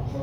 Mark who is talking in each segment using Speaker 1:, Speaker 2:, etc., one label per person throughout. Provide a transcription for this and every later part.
Speaker 1: The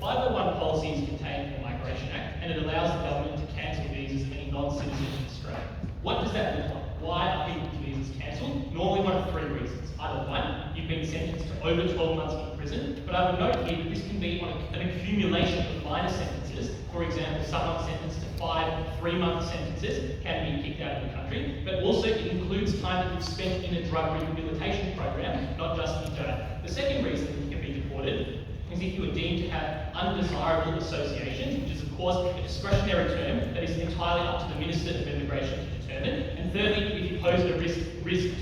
Speaker 1: 501 policy is contained in the Migration Act, and it allows the government to cancel visas of any non-citizens in Australia. What does that look like? Why are people's visas cancelled? Normally one of three reasons. Either one, you've been sentenced to over 12 months in prison, but I would note here that this can be on an accumulation of minor sentences. For example, someone sentenced to 5 3-month sentences can be kicked out of the country, but also it includes time that you've spent in a drug rehabilitation program, not just in jail. The second reason that you can be deported is if you are deemed to have undesirable associations, which is of course a discretionary term that is entirely up to the Minister of Immigration to determine. And thirdly, if you pose a risk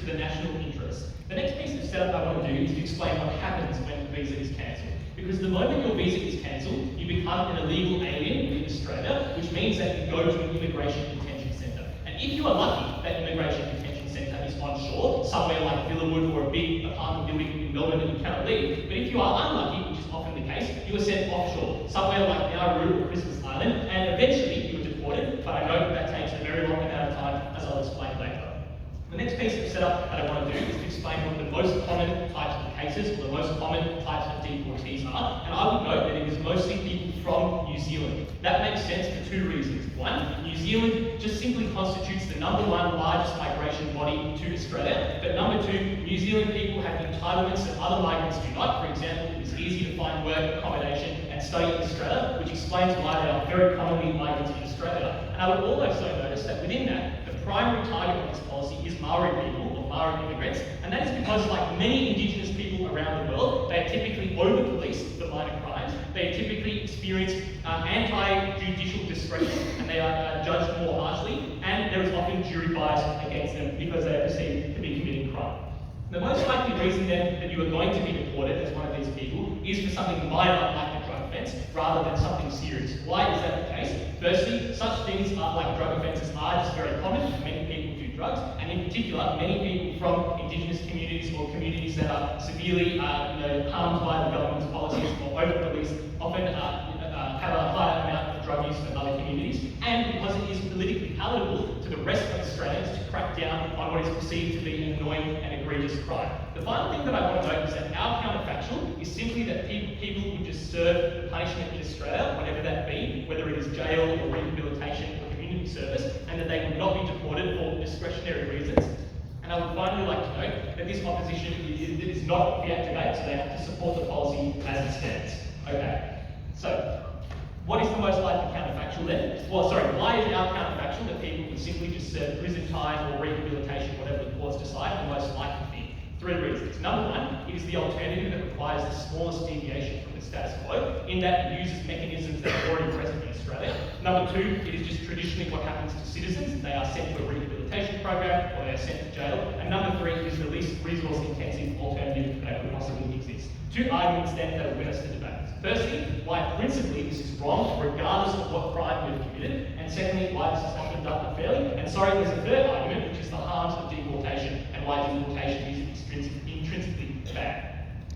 Speaker 1: to the national interest. The next piece of setup I want to do is to explain what happens when the visa is cancelled. Because the moment your visa is cancelled, you become an illegal alien in Australia, which means that you go to an immigration detention centre. And if you are lucky, that immigration detention centre is onshore, somewhere like Villawood or a big apartment building in Melbourne that you cannot leave. But if you are unlucky, which is often the case, you are sent offshore, somewhere like Nauru or Christmas Island, and eventually you are deported, but I know that takes a very long amount of time, as I'll explain later. The next piece of setup that I want to do is to explain what the most common types of cases, or the most common types of deportees are, and I would note that it is mostly people from New Zealand. That makes sense for two reasons. One, New Zealand just simply constitutes the #1 largest migration body to Australia, but number two, New Zealand people have entitlements that other migrants do not. For example, it is easy to find work, accommodation, and study in Australia, which explains why they are very commonly migrants in Australia. And I would also notice that within that, the primary target of this policy is Maori people, or Maori immigrants, and that is because, like many Indigenous people around the world, they are typically over-policed for minor crimes, they typically experience anti-judicial discretion, and they are judged more harshly, and there is often jury bias against them because they are perceived to be committing crime. The most likely reason then that you are going to be deported as one of these people is for something minor like a drug offence rather than something serious. Why is that the case? Firstly, such things like drug offences are just very common, and many people do drugs, and in particular, many people from Indigenous communities or communities that are severely harmed by the government's policies or over-policed often have a higher amount of drug use than other communities, and because it is politically palatable to the rest of Australians to crack down on what is perceived to be an annoying and egregious crime. The final thing that I want to note is that our counterfactual is simply that people would just serve the punishment in Australia, whatever that be, whether it is jail or rehabilitation or community service, and that they would not be deported for discretionary reasons. And I would finally like to note that this opposition is not deactivated, so they have to support the policy as it stands. Okay, so what is the most likely counterfactual then? Well, sorry, why is our counterfactual that people would simply just serve prison time or rehabilitation, whatever the courts decide, the most likely thing? 3 reasons. Number one, it is the alternative that requires the smallest deviation from the status quo, in that it uses mechanisms that are already present in Australia. Number two, it is just traditionally what happens to citizens. They are sent to a rehabilitation program or they are sent to jail. And number three, it is the least resource-intensive alternative that could possibly exist. 2 arguments then that will win us the debate. Firstly, why principally this is wrong, regardless of what crime you've committed, and secondly, why this is often done unfairly. And sorry, there's a third argument, which is the harms of deportation and why deportation is intrinsically bad.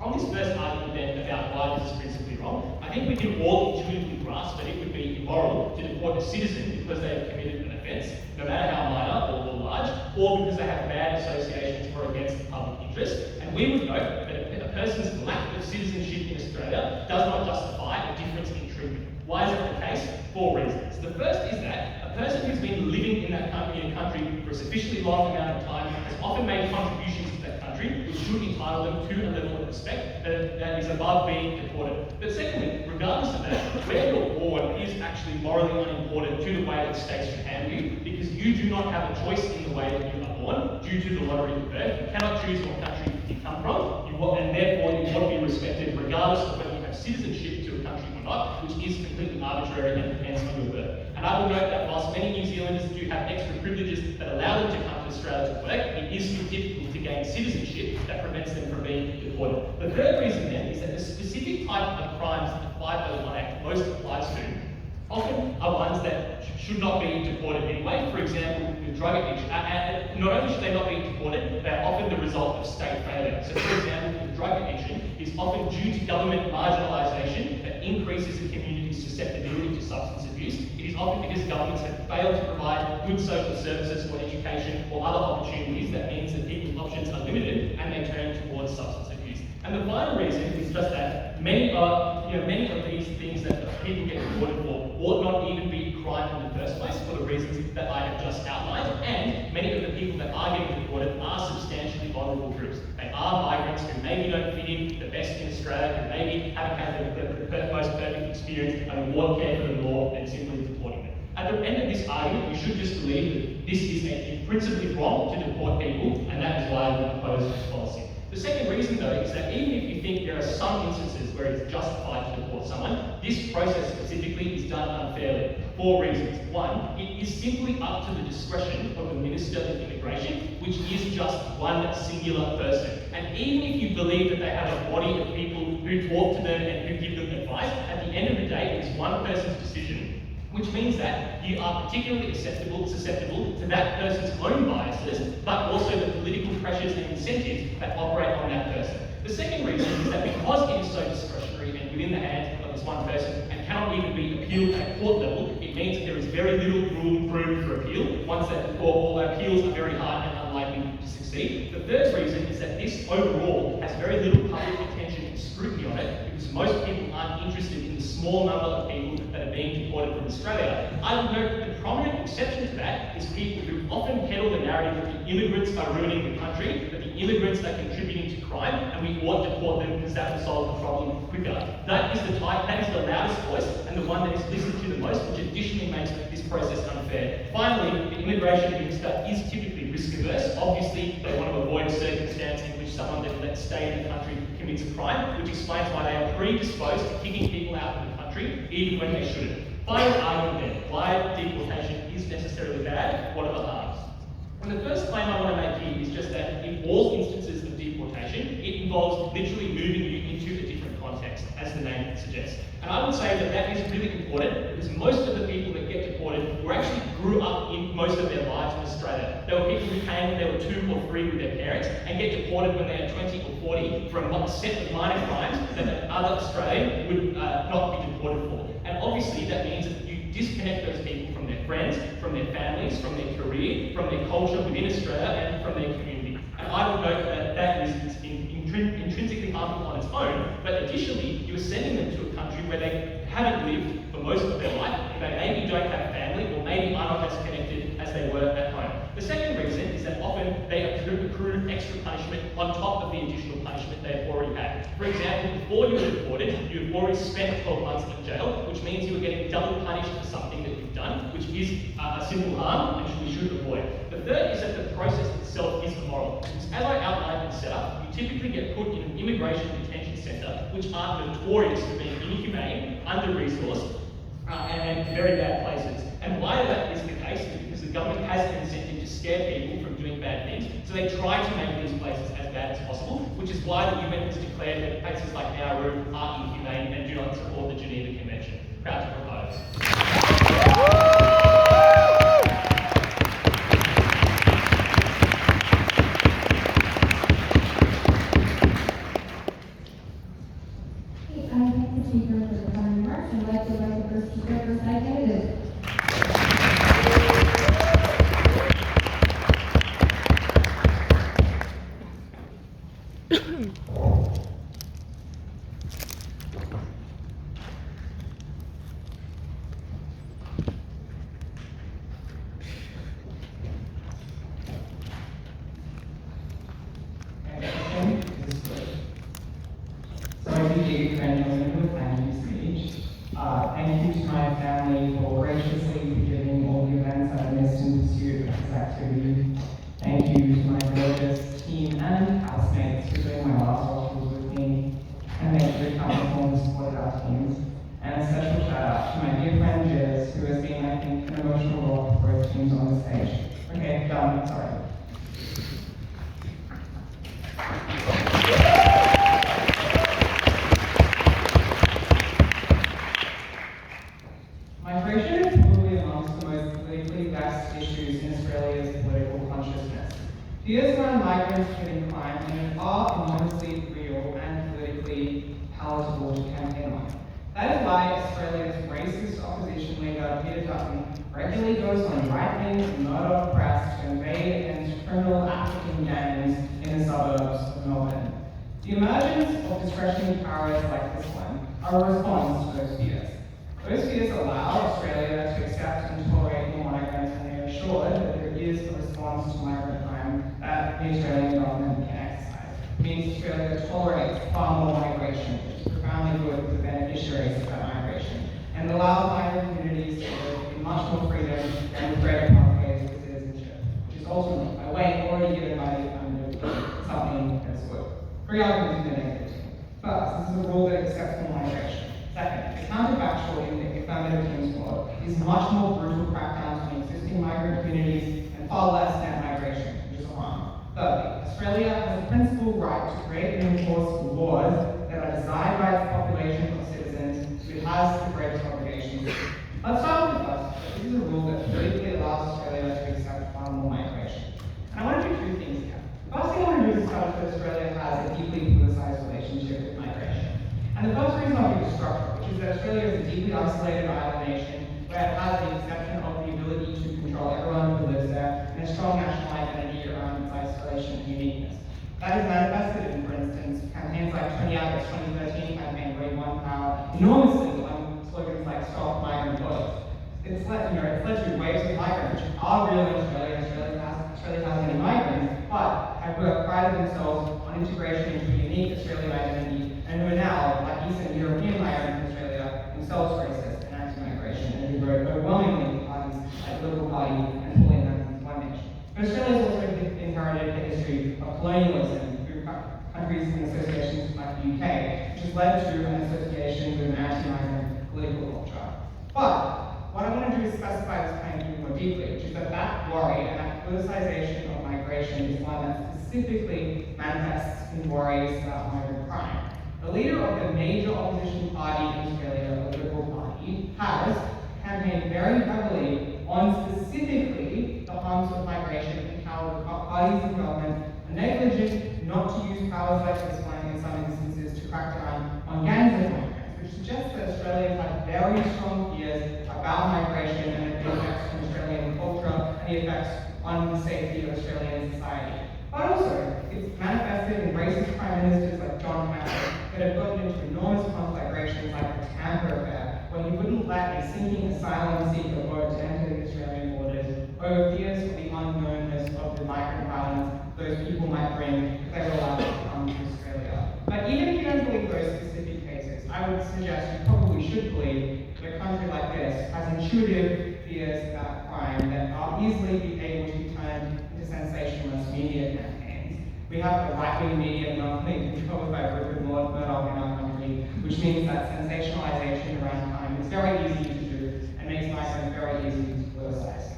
Speaker 1: On this first argument then about why this is principally wrong, I think we can all intuitively grasp that it would be immoral to deport a citizen because they have committed an offence, no matter how minor or large, or because they have bad associations or against the public interest. And we would note that a person's lack of citizenship in Australia does not justify a difference in treatment. Why is that the case? 4 reasons. The first is that a person who's been living in that country for a sufficiently long amount of time has often made contributions to that country, which should entitle them to a level of respect that is above being deported. But secondly, regardless of that, where you're born is actually morally unimportant to the way that states should handle you, because you do not have a choice in the way that you are born due to the lottery of birth. You cannot choose what country you come from, and therefore you want to be respected regardless of whether you have citizenship to a country or not, which is completely arbitrary and depends on your birth. And I will note that whilst many New Zealanders do have extra privileges that allow them to come to Australia to work, it is too difficult to gain citizenship that prevents them from being deported. The third reason then is that the specific type of crimes that the 501 Act most applies to often are ones that should not be deported anyway. For example, with drug addiction, not only should they not be deported, they are often the result of state failure. So for example, with drug addiction is often due to government marginalisation that increases the community's susceptibility to substance abuse. It is often because governments have failed to provide good social services or education or other opportunities that means that people's options are limited and they turn towards substance abuse. And the final reason is just that many of these things that people get deported for ought not even be a crime in the first place for the reasons that I have just outlined, and many of the people that are getting deported are substantially vulnerable groups. They are migrants who maybe don't fit in the best in Australia, who maybe haven't had the most perfect experience and more care for the law than simply deporting them. At the end of this argument, you should just believe that this is principally wrong to deport people, and that is why we oppose this policy. The second reason, though, is that even if you think there are some instances where it's justified to deport someone, this process specifically is done unfairly. 4 reasons. 1, it is simply up to the discretion of the Minister of Immigration, which is just one singular person. And even if you believe that they have a body of people who talk to them and who give them advice, at the end of the day, it is one person's decision, which means that you are particularly susceptible to that person's own biases, but also the political pressures and incentives that operate on that person. The second reason is that because it is so discretionary and within the hands of this one person and cannot even be appealed at court level, it means that there is very little room for appeal, once that all appeals are very hard and unlikely to succeed. The third reason is that this overall has very little public attention and scrutiny on it, because most people aren't interested in the small number of people that are being deported from Australia. I would note that the prominent exception to that is people who often peddle the narrative that the immigrants are ruining the country, that the immigrants are contributing to crime, and we ought to deport them because that will solve the problem quicker. That is the loudest voice and the one that is listened to the most, which additionally makes this process unfair. Finally, the immigration minister is typically risk averse. Obviously, they want to avoid a circumstance in which someone that lets stay in the country commits a crime, which explains why they are predisposed to kicking people out of the country, even when they shouldn't. Final argument then, why deportation is necessarily bad, what are the harms? And the first claim I want to make here is just that in all instances of deportation, it involves literally moving you into a different context, as the name suggests. And I would say that that is really important because most of the people that get deported were actually grew up in most of their lives in Australia. There were people who came when they were 2 or 3 with their parents and get deported when they are 20 or 40 for a set of minor crimes that other Australian would not be deported for. And obviously that means that you disconnect those people from their friends, from their families, from their career, from their culture within Australia and from their community. And I would note that that is intrinsically harmful on its own, but additionally you are sending them to a country where they haven't lived for most of their life, and they maybe don't have family or maybe are not as connected as they were at home. The second reason is that often they accrue extra punishment on top of the additional punishment they've already had. For example, before you were deported, you've already spent 12 months in jail, which means you are getting double punished for something that you've done, which is a simple harm and we should avoid. The third is that the process itself is immoral. Because as I outlined in setup, you typically get put in an immigration detention centre, which are notorious for being inhumane, under-resourced, and very bad places. And why that is the case is because the government has an incentive to scare people from doing bad things, so they try to make these places as bad as possible, which is why the UN has declared that places like Nauru are inhumane and do not support the Geneva Convention. Proud to propose.
Speaker 2: I thank the speaker for the kind remarks and I'd like to invite the first speaker for side candidates.
Speaker 3: Thank you to my family for graciously forgiving all the events I've missed in pursuit of this activity. Thank you to my gorgeous team and housemates for doing my last walkthroughs with me and make sure council and supported our teams. And a special shout out to my dear friend Jez, who has been, I think, an emotional rock for both teams on the stage. Okay, done, sorry. Migration is probably amongst the most Fears around migrants committing crime are enormously real and politically palatable to campaign on. That is why Australia's racist opposition leader Peter Dutton regularly goes on right-wing and murder press to invade against criminal African gangs in the suburbs of Melbourne. The emergence of discretionary powers like this one are a response to those fears. Those fears allow Australia to accept and tolerate more migrants, and they are assured that there is a response to migrant crime that the Australian government can exercise. It means Australia tolerates far more migration, which is profoundly good for the beneficiaries of that migration, and allows migrant communities to live in much more freedom and with greater pathways to citizenship, which is ultimately a way already given by the Affirmative something that's good. Three arguments in the negative. First, this is a rule that accepts more migration. Second, the counterfactual in the Affirmative team's law is much more brutal crackdowns on existing migrant communities and far less net migration, which is a harm. Thirdly, Australia has the principal right to create and enforce laws that are designed by its population of citizens who has the greatest obligations. Let's start with the first. This is a rule that politically allows Australia to accept far more migration. And I want to do two things here. The first thing I want to do is establish that Australia has a deeply politicized relationship with migration. And the first reason I'll give is structure, which is that Australia is a deeply isolated island nation where it has the exception of the ability to control everyone who lives there and a strong national identity around its isolation and uniqueness. That is manifested in, for instance, campaigns like Tony Abbott's 2013 campaign where he won power enormously on slogans like Stop Migrant Boats. It's led to waves of migrants, which are real in Australia. Australia has many migrants, but have prided themselves on integration into a unique Australian identity, and who are now, like Eastern European migrants in Australia, themselves racist and anti-migration, and who vote overwhelmingly parties like the Liberal Party and fully in one nation. But Australia has also inherited a history of colonialism through countries and associations like the UK, which has led to an association with an anti-migrant political culture. But what I want to do is specify this claim more deeply, which is that worry and that politicization of migration is one that specifically manifests in worries about migrant crime. The leader of the major opposition party in Australia, the Liberal Party, has campaigned very heavily on specifically the harms of migration and how the parties in government are negligent not to use powers like this one in some instances to crack down on gangs of migrants, which suggests that Australia has very strong fears about migration and the effects on Australian culture and the effects on the safety of Australian society. But also, it's manifested in racist prime ministers like John Castro that have gotten into enormous conflagrations like the Tampa affair, where he wouldn't let a sinking asylum seeker vote to enter the Australian borders over fears of the unknownness of the migrant violence those people might bring if they were allowed to come to Australia. But even if you don't believe those specific cases, I would suggest you probably should believe that a country like this has intuitive fears about crime that are easily able to be turned into sensationalist media campaigns. We have the right-wing media monopoly controlled by Rupert Murdoch in our country, which means that sensationalization around crime is very easy to do and makes migrants very easy to politicize.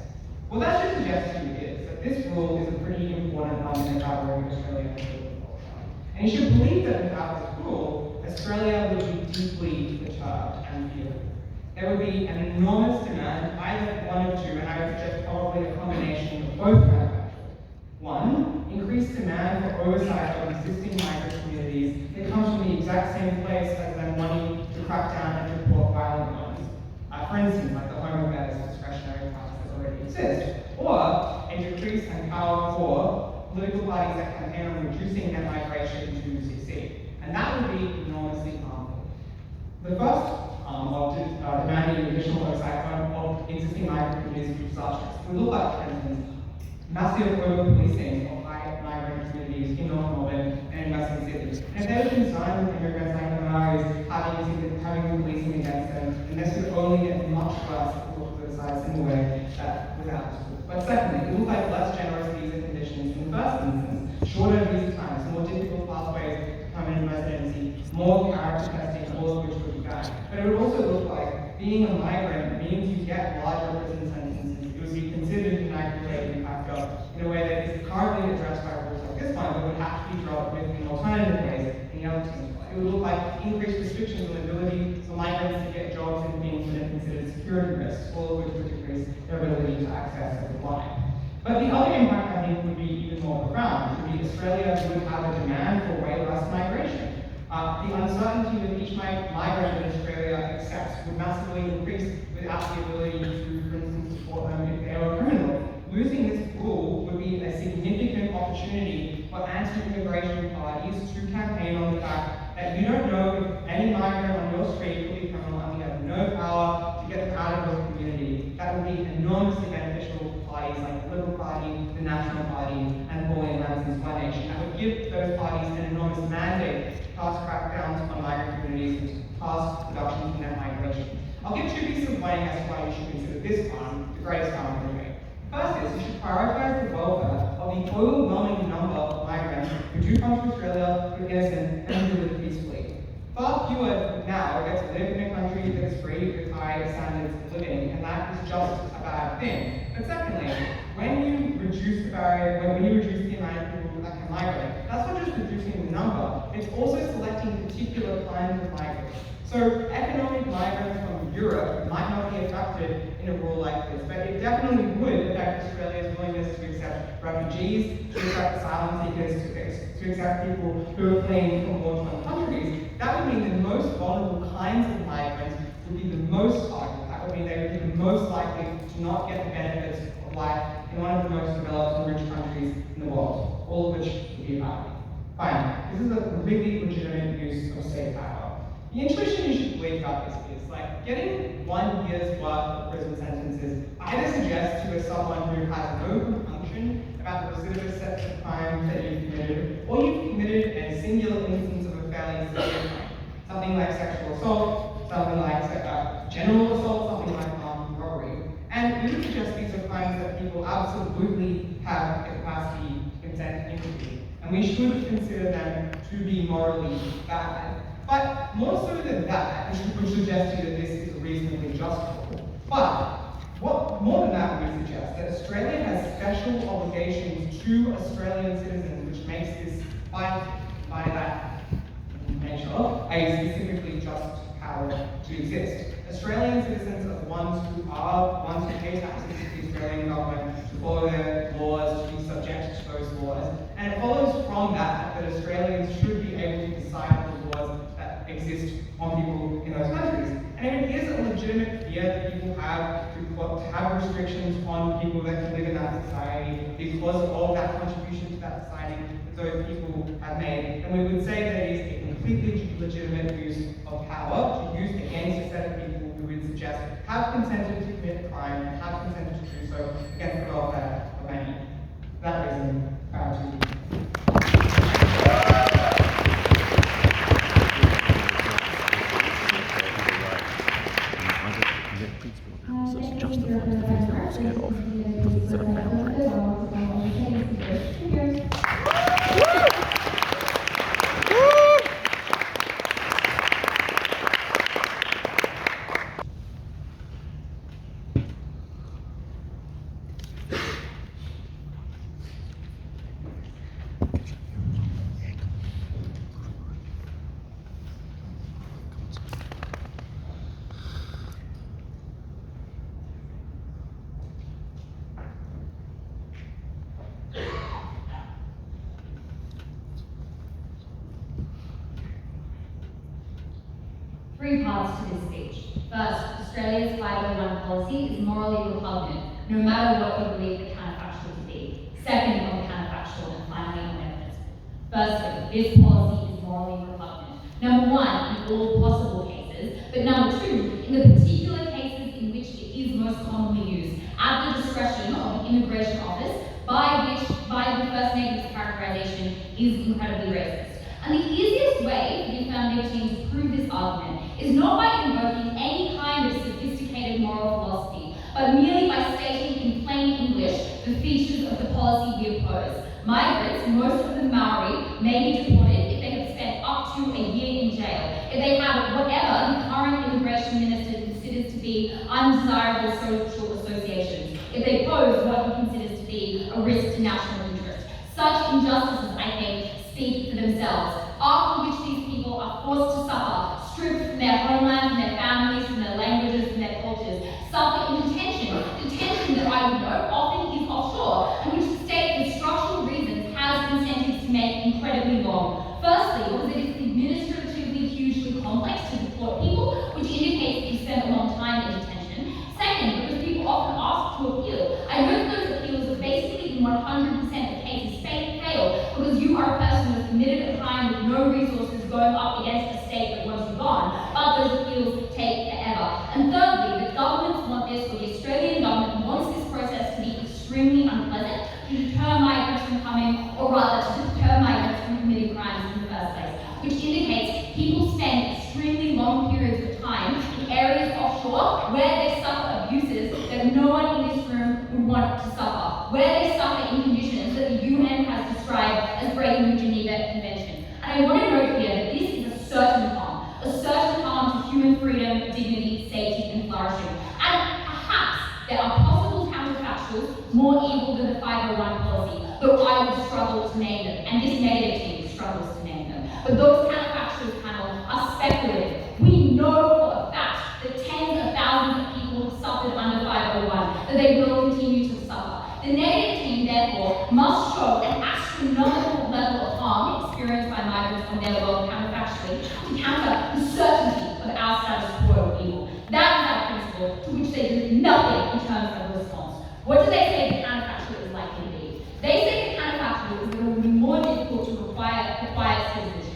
Speaker 3: What that should suggest to you is that this rule is a pretty important one in the fabric of Australian political culture. And you should believe that without this rule, Australia would be deeply perturbed and fearful. There would be an enormous demand, either one of two, and I would suggest probably a combination of both manufacturers. One, increased demand for oversight of existing migrant communities that comes from the exact same place as them wanting to crack down and deport violent ones. For instance, like the home affairs discretionary powers that already exist. Or a decrease in power for political parties that campaign on reducing net migration to succeed. And that would be enormously harmful. The first of demanding additional oversight of existing migrant communities with disasters. It would look like, for instance, massive over-policing of migrant communities in North Melbourne and in Western Sydney. And if they were concerned with immigrants like Minami having policing against them, then this would only get much worse if we politicized in a way that without this rule. But secondly, it would look like less generous visa conditions in the first instance, shorter visa times, more difficult pathways to permanent residency, more character testing, all of which would be bad. But it would also look like being a migrant means you get larger prison sentences. It would be considered an aggravating factor in a way that is currently addressed by rules like this one, but would have to be dropped with in alternative ways in the other teams. It would look like increased restrictions on the ability for migrants to get jobs in things that are considered security risks, all of which would decrease their ability to access and apply. But the other impact, I think, would be even more profound. Would be Australia would have a demand for way less migration. The uncertainty with each migrant that Australia accepts would massively increase without the ability to, for instance, support them if they are a criminal. Losing this rule would be a significant opportunity for anti-immigration parties to campaign on the fact that you don't know if any migrant on your street could be criminal and you have no power to get them out of your community. That would be enormously beneficial to parties like the Liberal Party, the National Party, and Pauline Hanson's One Nation. That would give those parties an enormous mandate to pass crackdowns on migrant communities and to pass reductions in net migration. I'll give two pieces of weighing as to why you should consider this one the greatest harm in the way. First is, you should prioritize the welfare of the overwhelming number of migrants who do come to Australia who are innocent and who live peacefully. Far fewer now get to live in a country that is free with high standards of living, and that is just a bad thing. But secondly, when you reduce the barrier, when you reduce the amount of people that can migrate, that's not just reducing the number, it's also selecting particular kinds of migrants. So economic migrants from Europe might not be affected in a rule like this, but it definitely would affect Australia's willingness to accept refugees, to accept asylum seekers, to accept people who are fleeing from war-torn countries. That would mean the most vulnerable kinds of migrants would be the most targeted. That would mean they would be the most likely to not get the benefits of life in one of the most developed and rich countries in the world, all of which would be about. Fine, this is a completely legitimate use of state power. The intuition you should believe about this is, like, getting 1 year's worth of prison sentences either suggests to someone who has no compunction about the recidivist sets of crimes that you've committed, or you've committed a singular instance of a fairly severe crime. Something like sexual assault, something like general assault, something like armed robbery. And we would suggest these are crimes that people absolutely have the capacity to consent into. And we should consider them to be morally bad. But more so than that, we should suggest to you that this is a reasonably just rule. But more than that, we suggest that Australia has special obligations to Australian citizens, which makes this, by that nature, a specifically just power to exist. Australian citizens are the ones who pay taxes to the Australian government, to follow their laws, to be subject to those laws. And it follows from that Australians should be able to decide the laws that exist on people in those countries. And if it is a legitimate fear that people have to have restrictions on people that can live in that society because of that contribution to that society that those people have made, then we would say that it is a completely legitimate use of power to use against a set of people who would suggest have consented to commit a crime and have consented to do so against the welfare of many. For that reason, to
Speaker 4: Three parts to this speech. First, Australia's 501 policy is morally repugnant, no matter what you believe the counterfactual to be. Second, on the counterfactual, and finally on evidence. Firstly, this policy is morally repugnant. Number one, in all possible cases, but number two, in the particular cases in which it is most commonly used, at the discretion of the Immigration Office, by the First Nations characterization is incredibly racist. And the easiest way for the Affirmative team to prove this argument is not by invoking any kind of sophisticated moral philosophy, but merely by stating in plain English the features of the policy we oppose. Migrants, most of them Maori, may be deported if they have spent up to a year in jail, if they have whatever the current immigration minister considers to be undesirable social associations, if they pose what he considers to be a risk to national interest. Such injustices, I think, speak for themselves, after which these people are forced to suffer, stripped from their homeland, from their families, from their languages, from their cultures, suffer in detention that I would note often is offshore, ground with no resources going up against a state that wants you gone, but those appeals take forever. And thirdly, the governments want this, or the Australian government wants this process to be extremely unpleasant, to deter migrants from coming, or rather to deter migrants from committing crimes in the first place, which indicates people spend extremely long periods of time in areas offshore where they suffer abuses that no one in this room would want to suffer, where they suffer in conditions that the UN has described as breaking the Geneva Convention. And I want to note here that this is a certain harm to human freedom, dignity, safety, and flourishing. And perhaps there are possible counterfactuals more evil than the 501 policy, though I would struggle to name them, and this negative team struggles to name them. But those counterfactuals, panel, are speculative. We know for a fact that tens of thousands of people have suffered under 501, that they will continue to suffer. The negative team, therefore, must show an astronomical level of harm experienced by migrants on their world counterfactually to counter the certainty of our status quo evil. That is our principle, to which they do nothing in terms of a response. What do they say the counterfactual is likely to be? They say the counterfactual is that it will be more difficult to require citizenship.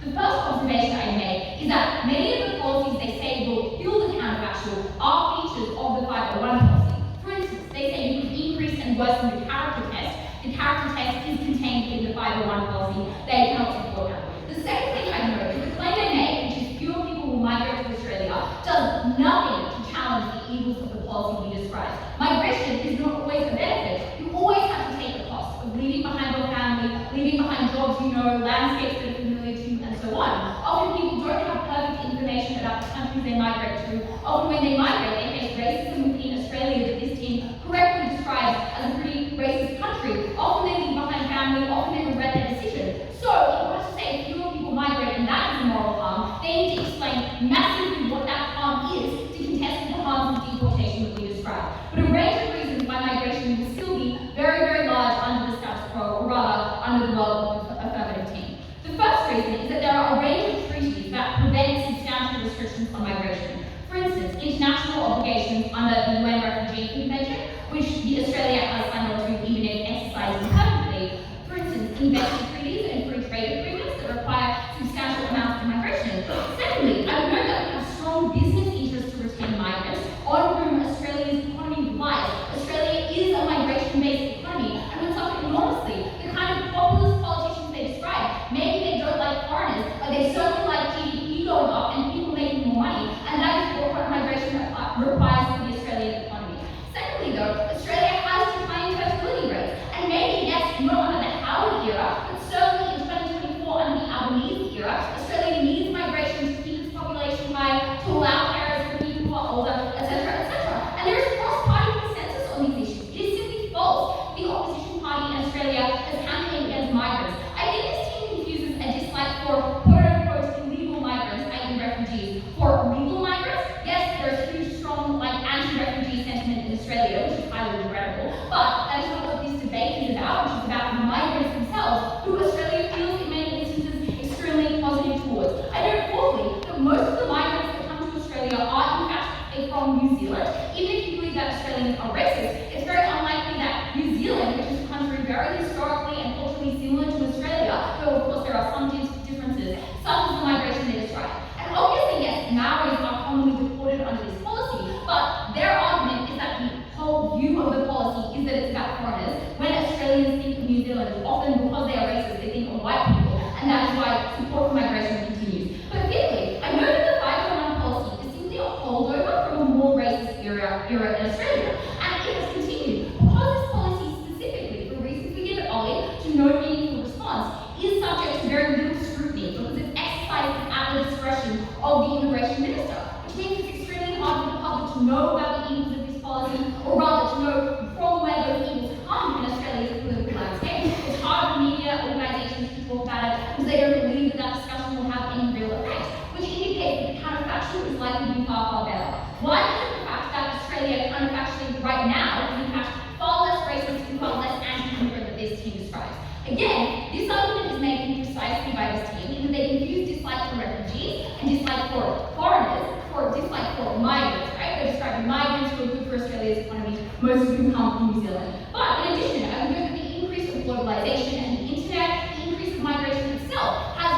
Speaker 4: The first observation I make is that many of the policies they say will kill the counterfactual are features of the 501 policy. For instance, they say you could increase and worsen the character test. The character test is contained in the 501 policy. They cannot support that. The second thing I know is the claim they make, which is fewer people will migrate to Australia, does nothing to challenge the evils of the policy we described. Migration is not always a benefit. You always have to take the cost of leaving behind your family, leaving behind jobs you know, landscapes that are familiar to you, and so on. Often people don't have perfect information about the countries they migrate to. Often when they migrate, they face racism within Australia that this team correctly describes as a pretty racist country. Often they leave behind family, often they regret their decision. So, in order to say fewer people migrate and that is a moral harm, they need to explain massively what that harm is to contest the harms of deportation that we described. But a range of reasons why migration will still be very, very large under the status quo, or rather, under the world affirmative team. The first reason is that there are a range of treaties that prevent substantial restrictions on migration. For instance, international obligations under the UN Refugee Convention, which Australia has signed on to even if exercised imperfectly. For instance, investment treaties and free trade agreements that require substantial amounts of migration. Secondly, I would note that we have strong business interests to retain migrants on whom Australia's economy relies. Australia is a migration-based economy and would suffer enormously. The kind of populist politicians they describe, maybe they don't like foreigners, but they certainly like GDP going up and people making more money, and that is what migration requires for the Australian economy. Secondly, though, Australia has declining fertility rates, and maybe, yes, not under the Howard era, but certainly in 2024 under the Albanese era, Australia needs migration to keep its population high, to allow carers for people who are older, etc., etc. And there is cross-party consensus on these issues. It is simply false. The opposition party in Australia has campaigned against migrants. I think this team confuses a dislike for quote-unquote illegal migrants, i.e. refugees, for legal migrants. Yes, there is huge, strong, anti-refugee sentiment in Australia, which is highly regrettable, but that is not what this debate is about, which is about the migrants themselves, who Australia feels in many instances extremely positive towards. I note fourthly that most of the migrants that come to Australia are in fact from New Zealand. Even if you believe that Australians are racist, it's very unlikely that New Zealand, which is a country very historically and culturally similar to Australia, though of course there are some differences, suffers the migration they describe. And obviously, yes, Maoris are commonly deported under this policy, but their argument is that the whole view of the policy is that it's about foreigners. When Australians think of New Zealand, often because they are racist, they think of white people, and that is why support for migration continues. But fifthly, I know that the 501 policy is simply a holdover from a more racist era in Australia, and it has continued because this policy specifically, for reasons we give at Ollie, to no meaningful response, is subject to very little scrutiny because it's exercised at the discretion of the immigration minister, which means it's extremely hard for the public to know about the evils of this policy, or rather to know from where those evils come in Australia's political landscape. It's hard for media organisations to talk about it because they don't believe that that discussion will have any real effect, which indicates that the counterfactual is likely to be far, far better. Why is it the fact that Australia counterfactually right now is in fact far less racist and far less anti-immigrant than this team describes? Again, this argument is made precisely by this team in that they confuse dislike for refugees and dislike for foreigners for dislike for migrants, right? They're describing migrants who are good for Australia's economy, most of whom come from New Zealand. But in addition, I would note that the increase of globalization and the internet, the increase of migration itself, has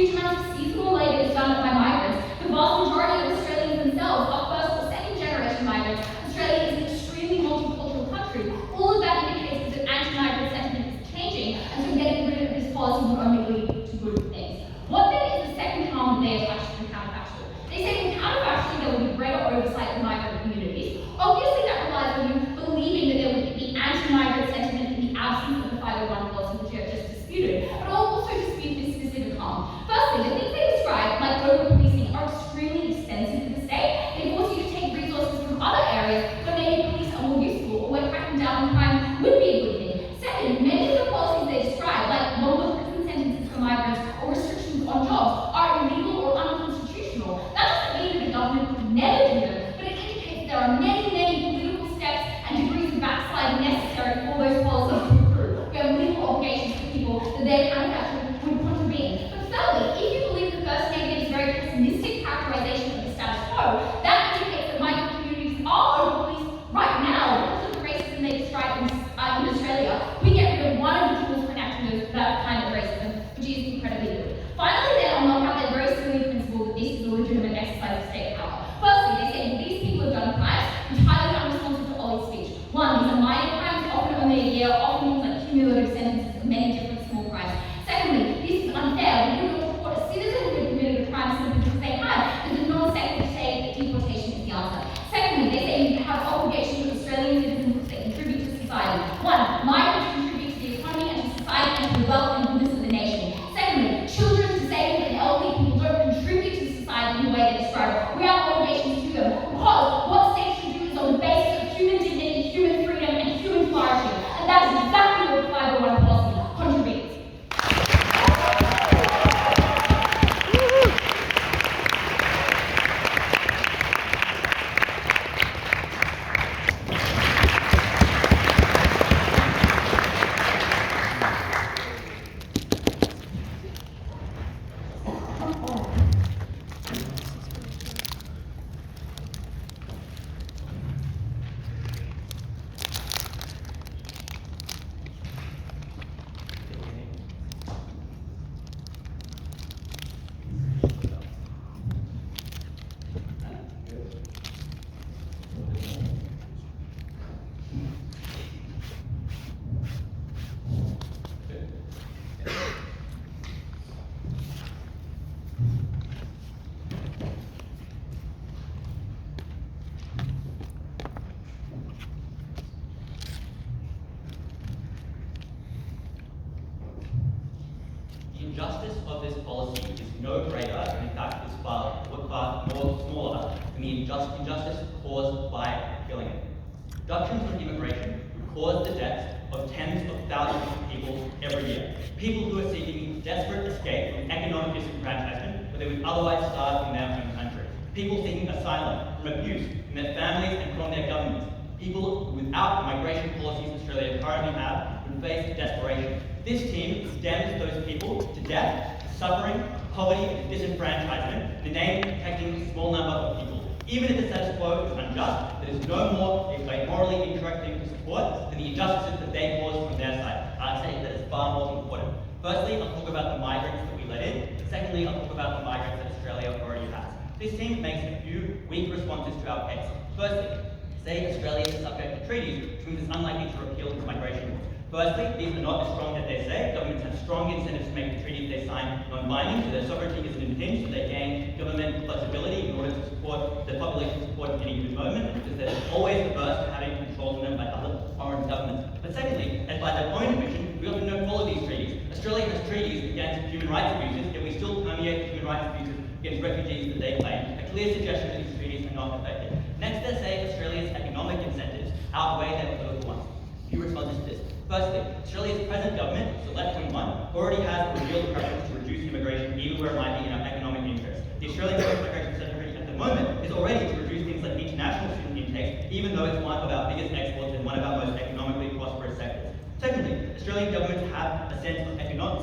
Speaker 4: huge amounts of seasonal labour is done by migrants. The vast majority of Australians themselves are first or second generation migrants. Australia is an extremely multicultural country. All of that indicates that anti-migrant sentiment is changing, and so getting rid of this policy would only lead to good things. What then is the second harm that they attach to the counterfactual? They say in counterfactually there will be greater oversight of migrant communities. Obviously that relies on you believing that there would be anti-migrant sentiment in the absence of the 501 policy which you have just disputed, but I'll also dispute this specific harm. Firstly, the things they describe, like over-policing, are extremely expensive for the state. They force you to take resources from other areas where maybe police are more useful or where cracking down on crime would be a good thing. Second, many of the policies they describe, like longer prison sentences for migrants or restrictions on jobs, are illegal or unconstitutional. That doesn't mean that the government could never do them, but it indicates there are many political steps and degrees of backsliding necessary for those policies to improve. We have legal obligations to people that their counterfactual would contravene. But thirdly, if you believe the first negative is very pessimistic characterization of the status quo, that indicates that migrant communities are over-policed right now because of the racism they describe in Australia. We get rid of one of the tools for enacting that kind of racism, which is incredibly good. Finally, then, I'll knock out their very silly principle that this is a legitimate exercise of state power. Firstly, they say that these people have done crimes entirely unresponsive to Ollie's speech. One, these are minor crimes, often only a year, often things like cumulative sentences of many different small crimes. Secondly, this is unfair. We do not report a citizen who has committed a crime simply because they had. There's a non-secular say that deportation is the answer. Secondly, they say you have obligations with Australian citizens that contribute to society. One, migrants contribute to the economy and to society and to the wealth and goodness of the nation. Secondly, children, disabled and elderly people don't contribute to society in the way they describe. We have obligations to them because what states should do is on the basis of human dignity, human freedom and human flourishing. And that is exactly what the 501 policy contributes.
Speaker 5: The injustice of this policy is no greater, and in fact is far more smaller than the injustice caused by killing it. Reductions from immigration would cause the deaths of tens of thousands of people every year. People who are seeking desperate escape from economic disenfranchisement, where they would otherwise starve in their home country. People seeking asylum from abuse from their families and from their governments. People without the migration policies Australia currently have would face desperation. This team condemns those people to death, suffering, poverty, and disenfranchisement in the name of protecting a small number of people. Even if the status quo is unjust, that is no more a morally incorrect thing to support than the injustices that they cause from their side. I'd say that is far more important. Firstly, I'll talk about the migrants that we let in. Secondly, I'll talk about the migrants that Australia already has. This team makes a few weak responses to our case. Firstly, say Australia is subject to treaties, which means it's unlikely to repeal its migration rules. Firstly, these are not as strong as they say. Governments have strong incentives to make the treaties they sign non-binding, so their sovereignty isn't impinged, so they gain government flexibility in order to support the population support in any given moment, because they're always averse to having control of them by other foreign governments. But secondly, as by their own admission, we often don't follow these treaties. Australia has treaties against human rights abuses, yet we still permeate human rights abuses against refugees that they claim. A clear suggestion that these treaties are not effective. Next, they say Australia's economic incentives outweigh their political ones. A few responses to this. Firstly, Australia's present government, so Left Wing One, already has a revealed preference to reduce immigration even where it might be in our economic interest. The Australian Immigration Secretary at the moment is already to reduce things like international student intake, even though it's one of our biggest exports and one of our most economically prosperous sectors. Secondly, Australian governments have a sense of economic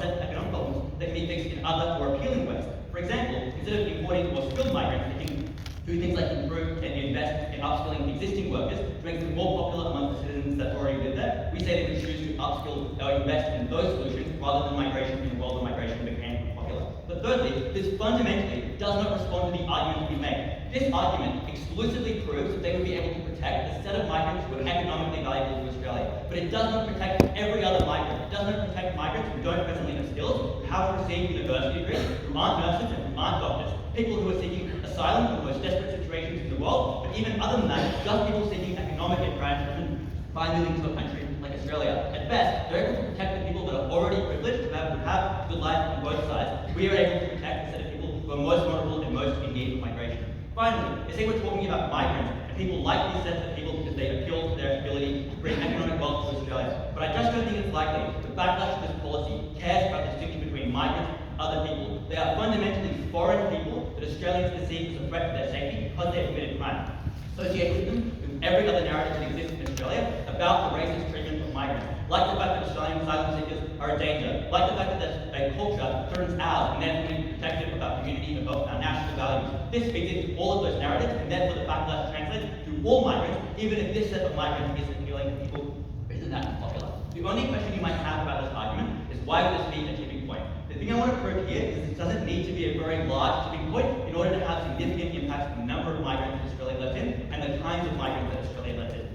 Speaker 5: problems that can be fixed in other more appealing ways. For example, instead of importing more skilled migrants, they can do things like improve and invest in upskilling existing workers to make them more popular among the citizens that already live there. We say that we choose to upskill or invest in those solutions rather than migration in the world where migration became popular. But thirdly, this fundamentally does not respond to the argument we make. This argument exclusively proves that they would be able to protect a set of migrants who are economically valuable to Australia, but it does not protect every other migrant. It does not protect migrants who don't presently have skills, who haven't received university degrees, who aren't nurses and who aren't doctors, people who are seeking asylum in the most desperate situations in the world, but even other than that, just people seeking economic advancement by moving to a country like Australia. At best, they're able to protect the people that are already privileged, who have a good life on both sides. We are able to protect the set of people who are most vulnerable and most in need of migration. Finally, they say we're talking about migrants, and people like these sets of people because they appeal to their ability to bring economic wealth to Australia. But I just don't think it's likely the backlash to this policy cares about the distinction between migrants and other people. They are fundamentally foreign people that Australians perceive as a threat to their safety because they have committed crime. Associate with them with every other narrative that exists in Australia about the racist treatment of migrants, like the fact that Australian asylum seekers are a danger, like the fact that there's a culture that threatens ours and therefore we protective of our community and of our national values. This feeds into all of those narratives, and therefore the backlash translates to all migrants, even if this set of migrants isn't appealing to people who isn't that popular. The only question you might have about this argument is why would this be a tipping point? The thing I want to prove here is it doesn't need to be a very large tipping point in order to have significant impacts on the number of migrants that Australia lets in and the kinds of migrants that Australia lets in.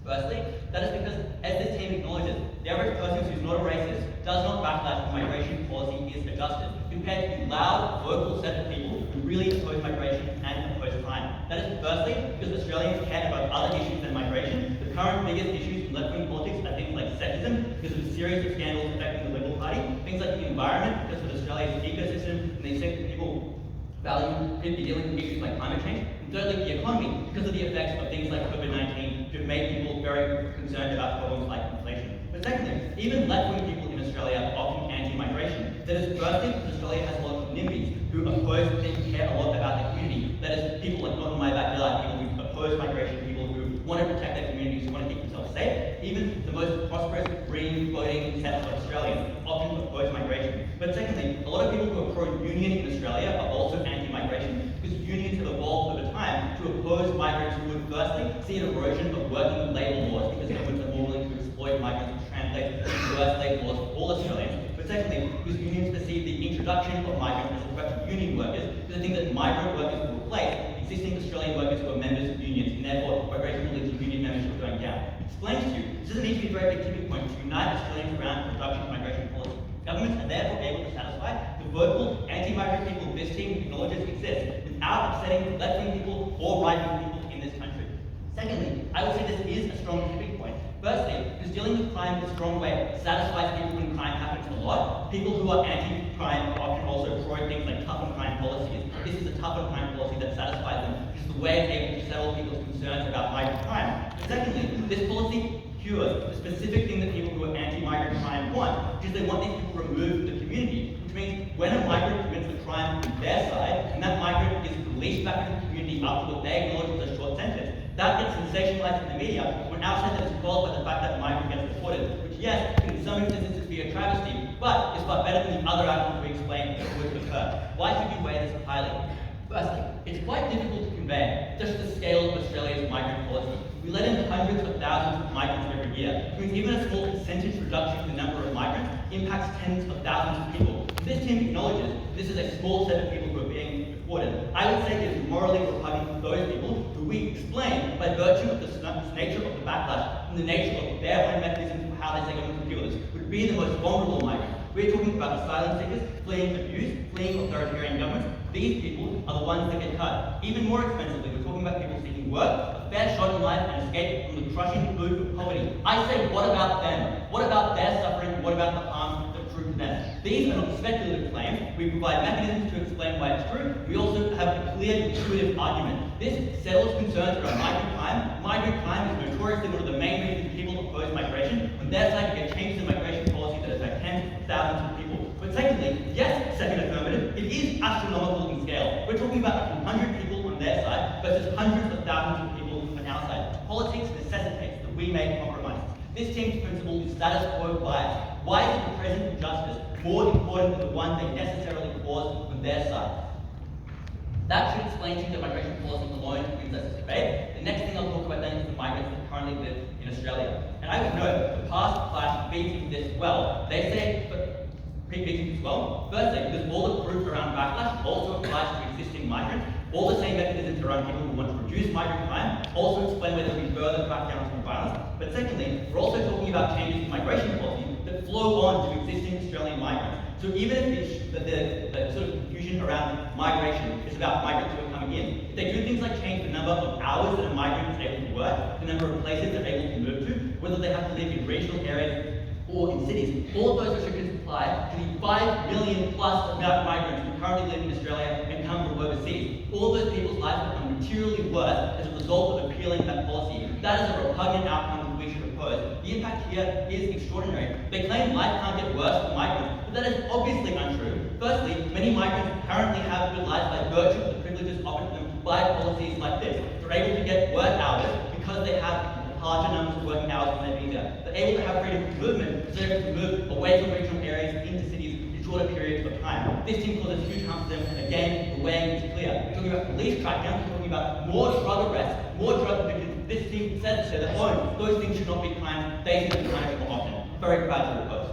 Speaker 5: Firstly, that is because, as this team acknowledges, the average person who's not a racist does not backlash when migration policy is adjusted, compared to the loud, vocal set of people who really oppose migration and oppose crime. That is firstly because Australians care about other issues than migration. The current biggest issues in left-wing politics are things like sexism, because of a series of scandals affecting the Liberal Party, things like the environment, because of Australia's ecosystem, and they say that people value dealing with issues like climate change. And thirdly, the economy, because of the effects of things like COVID-19, which have made people very concerned about problems like inflation. But secondly, even left-wing people in Australia are often anti-migration. That is firstly because Australia has a lot of NIMBYs who oppose and care a lot about the community. That is people like not in my backyard, people who oppose migration, people who want to protect their communities, who want to keep themselves safe. Even the most prosperous, green, floating set of Australians often oppose migration. But secondly, a lot of people who are pro-union in Australia are also anti-migration because unions have evolved over time to oppose migrants who would firstly see an erosion of working labour laws because governments are more willing to exploit migrants and translate worse labour laws for all Australians. But secondly, because unions perceive the introduction of migrants as a threat to union workers because they think that migrant workers will replace existing Australian workers who are members of unions, and therefore migration will lead to union membership going down. Explains to you, this doesn't need to be a very big tipping point to unite Australians around the reduction of migration policy. Governments are therefore able to satisfy the vocal anti-migrant people this team acknowledges exist without upsetting left-wing people or right-wing people in this country. Secondly, I would say this is a strong tipping point. Firstly, because dealing with crime in a strong way satisfies people when crime happens a lot. People who are anti-crime are often also pro things like tough on crime policies. This is a tough on crime policy that satisfies them, which is the way it's able to settle people's concerns about migrant crime. But secondly, this policy cures the specific thing that people who are anti-migrant crime want, which is they want these people removed from the community, which means when a migrant commits a crime on their side, and that migrant is released back into the community after what they acknowledge is a short sentence, that gets sensationalized in the media when outside that is caused by the fact that the migrant gets deported, which yes, can in some instances be a travesty, but is far better than the other outcomes we explained that would occur. Why should you weigh this highly? Firstly, it's quite difficult to convey just the scale of Australia's migrant policy. We let in hundreds of thousands of migrants every year, which means even a small percentage reduction in the number of migrants impacts tens of thousands of people. This team acknowledges this is a small set of people who are being deported. I would say it is morally repugnant for those people who we explain by virtue of the nature of the backlash and the nature of their own mechanisms for how they say government deal with this, would be the most vulnerable migrants. We're talking about asylum seekers fleeing abuse, fleeing authoritarian governments. These people are the ones that get cut. Even more expensively, we're talking about people seeking work, a fair shot in life, and escape from the crushing boot of poverty. I say, what about them? What about their suffering? What about the harm that true to them? These are not speculative claims. We provide mechanisms to explain why it's true. We also have a clear, intuitive argument. This settles concerns around migrant crime. Migrant crime is notoriously one of the main reasons people oppose migration. On their side, you get changes in migration policy that affect tens of thousands of people. But secondly, yes, second affirmative, it is astronomical in scale. We're talking about 100 people on their side versus hundreds of thousands of people on our side. Politics necessitates that we make compromises. This team's principle is status quo bias. Why is the present injustice more important than the one they necessarily cause on their side? That should explain to you that migration policy alone wins us this debate. The next thing I'll talk about then is the migrants that currently live in Australia. And I would note the past clash feeds into this well. They say, but feeds into this well. Firstly, because all the proof around backlash also applies to existing migrants. All the same mechanisms around people who want to reduce migrant crime also explain where there will be further crackdowns on violence. But secondly, we're also talking about changes in migration policy that flow on to existing Australian migrants. So even if the sort of confusion around migration is about migrants who are coming in, if they do things like change the number of hours that a migrant is able to work, the number of places they're able to move to, whether they have to live in regional areas or in cities, all of those restrictions apply to the 5 million plus amount of migrants who currently live in Australia and come from overseas. All of those people's lives become materially worse as a result of appealing that policy. That is a repugnant outcome that we should oppose. The impact here is extraordinary. They claim life can't get worse for migrants, but that is obviously untrue. Firstly, many migrants currently have good lives by virtue of the privileges offered to them by policies like this. They're able to get work hours because they have larger numbers of working hours on their visa. They're able to have freedom of movement, so they're able to move away from regional areas into cities in shorter periods of time. This team causes huge harm to them, and again, the weighing is clear. We're talking about police crackdowns, we're talking about more drug arrests, more drug addictions. This team says they're their own. Those things should not be crimes. They should be punished more often. Very proud to oppose.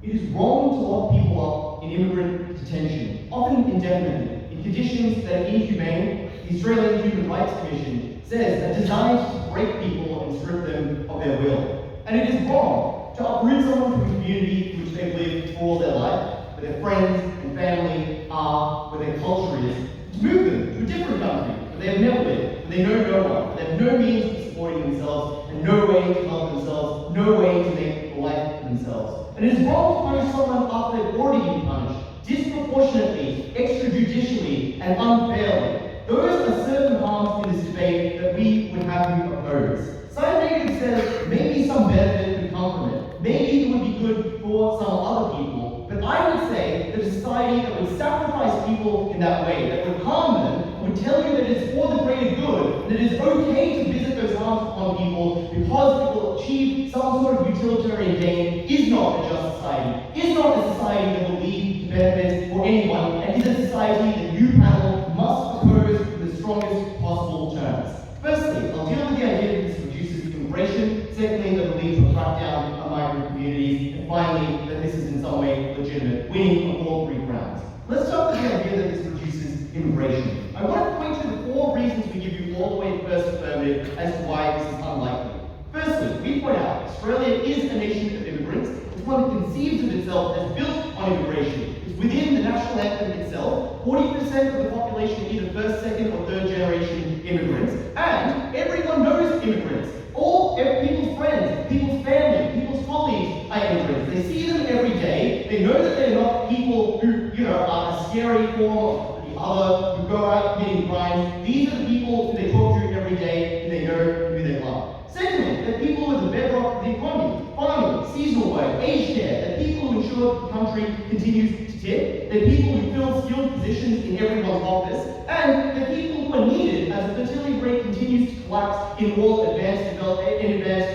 Speaker 6: It is wrong to lock people up in immigrant detention, often indefinitely, in conditions that are inhumane. The Australian Human Rights Commission says are designed to break people and strip them of their will. And it is wrong to uproot someone from a community in which they've lived for all their life, where their friends and family are, where their culture is, to move them to a different country where they have never lived, where they know no one, where they have no means of supporting themselves, and no way to help themselves, no way to make a life for themselves. And it is wrong to punish someone after they've already been punished, disproportionately, extrajudicially, and unfairly. Those are certain harms in this debate that we would have to oppose. Side negative says maybe some benefit would come from it. Maybe it would be good for some other people. But I would say that a society that would sacrifice people in that way, that would harm them, would tell you that it's for the greater good, that it is okay to visit those harms upon people because it will achieve some sort of utilitarian gain, is not a just society, is not a society that will lead to benefits for anyone, and is a society that you panel must oppose in the strongest possible terms. Firstly, I'll deal with the idea that this reduces immigration. Secondly, that it will lead to a crackdown on migrant communities. And finally, that this is in some way legitimate, winning on all three grounds. Let's start with the idea that this reduces immigration. I want to point to the 4 reasons we give you all the way to first affirmative as to why this is unlikely. Firstly, we point out Australia is a nation of immigrants. It's one that conceives of itself as built on immigration. It's within the national anthem itself. 40% of the population are either first, second, or third generation immigrants. And everyone knows immigrants. All people's friends, people's family, people's colleagues are immigrants. They see them every day. They know that they're not people who, are a scary form of the other, who go out committing crimes. These are the people who they talk to every day, who they know, who they love. Secondly, that people who are the bedrock of the economy, farming, seasonal work, aged care, that people who ensure the country continues to tip, that people who fill skilled positions in everyone's office, and the people who are needed as the fertility rate continues to collapse in all advanced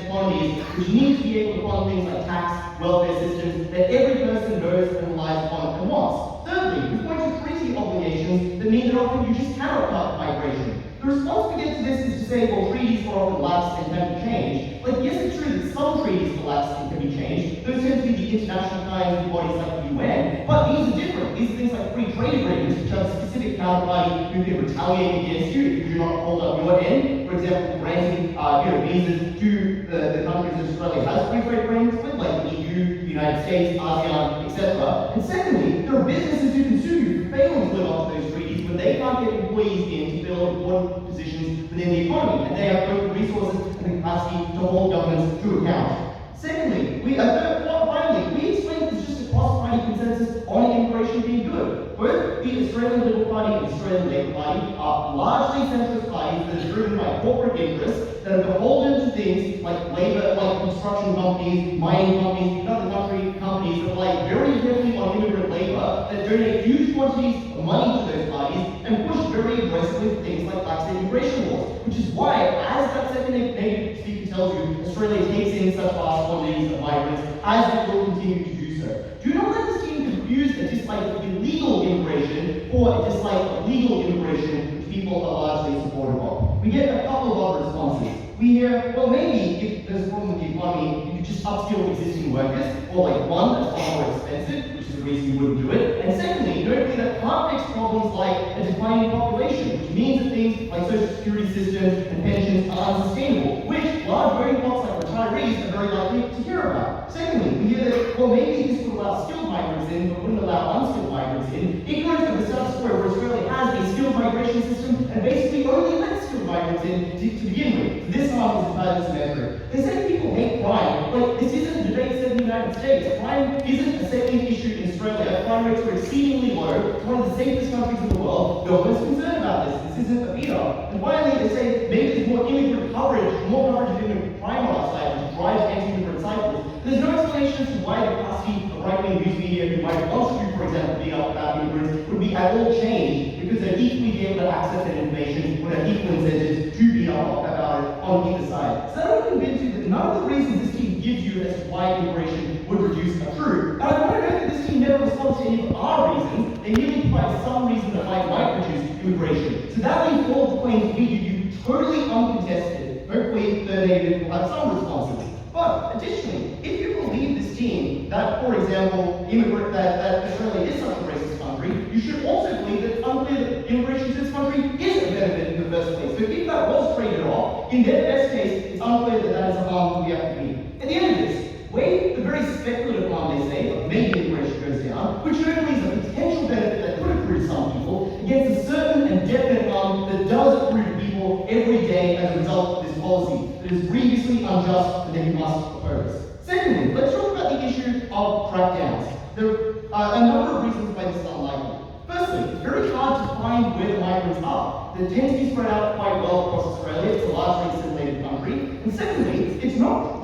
Speaker 6: economies, which need to be able to fund things like tax, welfare systems that every person knows and relies upon and wants. Thirdly, we point to treaty obligations that mean that often you just cannot cut migration. The response we get to this is to say, well, treaties are often lapsed and can be changed. Like, yes, it's true that some treaties are lapsed and can be changed. Those tend to be the international kinds of bodies like the UN, but these are different. These are things like free trade agreements, which have a specific counterparty who can retaliate against you if you do not hold up your end. For example, granting visas to the countries that Australia has free trade agreements with, like the EU, the United States, ASEAN, etc. And secondly, there are businesses who can sue you for failing to live up to those treaties when they can't get employees in to fill important positions within the economy, and they have both the resources and the capacity to hold governments to account. Secondly, finally, we explained that there's just a cross-party consensus on immigration being good. Both the Australian Liberal Party and the Australian Labor Party are largely centrist parties that are driven by corporate interests that are beholden to things like labor, like construction companies, mining companies, and other companies that rely very heavily on immigrant labor, that donate huge quantities of money to those parties, and push very aggressively for things like lax immigration laws. Which is why, as that second native speaker tells you, Australia takes in such vast quantities of migrants, as it will continue to do so. Do not let this team confuse a dislike of illegal immigration for a dislike of legal immigration, which people are largely supportive of. We get a couple of other responses. We hear, well, maybe if there's a problem with the economy, you could just upskill existing workers, or like one, that's far more expensive, which is the reason you wouldn't do it. And secondly, notably that can't fix problems like a declining population, which means that things like social security systems and pensions are unsustainable, which large voting blocks like retirees are very likely to hear about. Secondly, we hear that, well, maybe this would allow skilled migrants in, but wouldn't allow unskilled migrants in, ignorant of the status quo where Australia has a skilled migration system and basically only lets skilled migrants in to begin with. This time is entirely symmetric. They say people hate crime, but this isn't a debate set in the United States. Crime isn't a second issue in Australia. Crime rates are exceedingly low. It's one of the safest countries in the world. No one's concerned about this. This isn't a beat up. And finally, they say maybe there's more immigrant coverage, more coverage of immigrant crime on our side, which drives anti-immigrant cycles. There's no explanation as to why the capacity of right-wing news media who might want to, for example, beat up about immigrants would be at all changed, because they'd equally be able to access that information when have equal incentives to beat up about it on either side. So that would convince you that none of the reasons this team gives you as to why immigration would reduce are true. And I want to note that this team never responds to any of our reasons. They merely provide some reason that might reduce immigration. So that leaves all of the claims we give you totally uncontested. Hopefully the negative will have some responses. But additionally, if you believe this team that, for example, that Australia is such a racist country, you should also believe that it's unclear that immigration to this country is a benefit in the first place. So if that was traded off, in their best case, it's unclear that that is a harm we have to meet. At the end of this, weigh the very speculative harm they say, but maybe immigration goes down, which notably is a potential benefit that could accrue to some people, against a certain and definite harm that does accrue to people every day as a result of this policy that is grievously unjust and that you must oppose. Secondly, let's talk about the issue of crackdowns. There are a number of reasons why this is unlikely. Firstly, it's very hard to find where the migrants are. They tend to be spread out quite well across Australia. It's a largely assimilated country. And secondly, it's not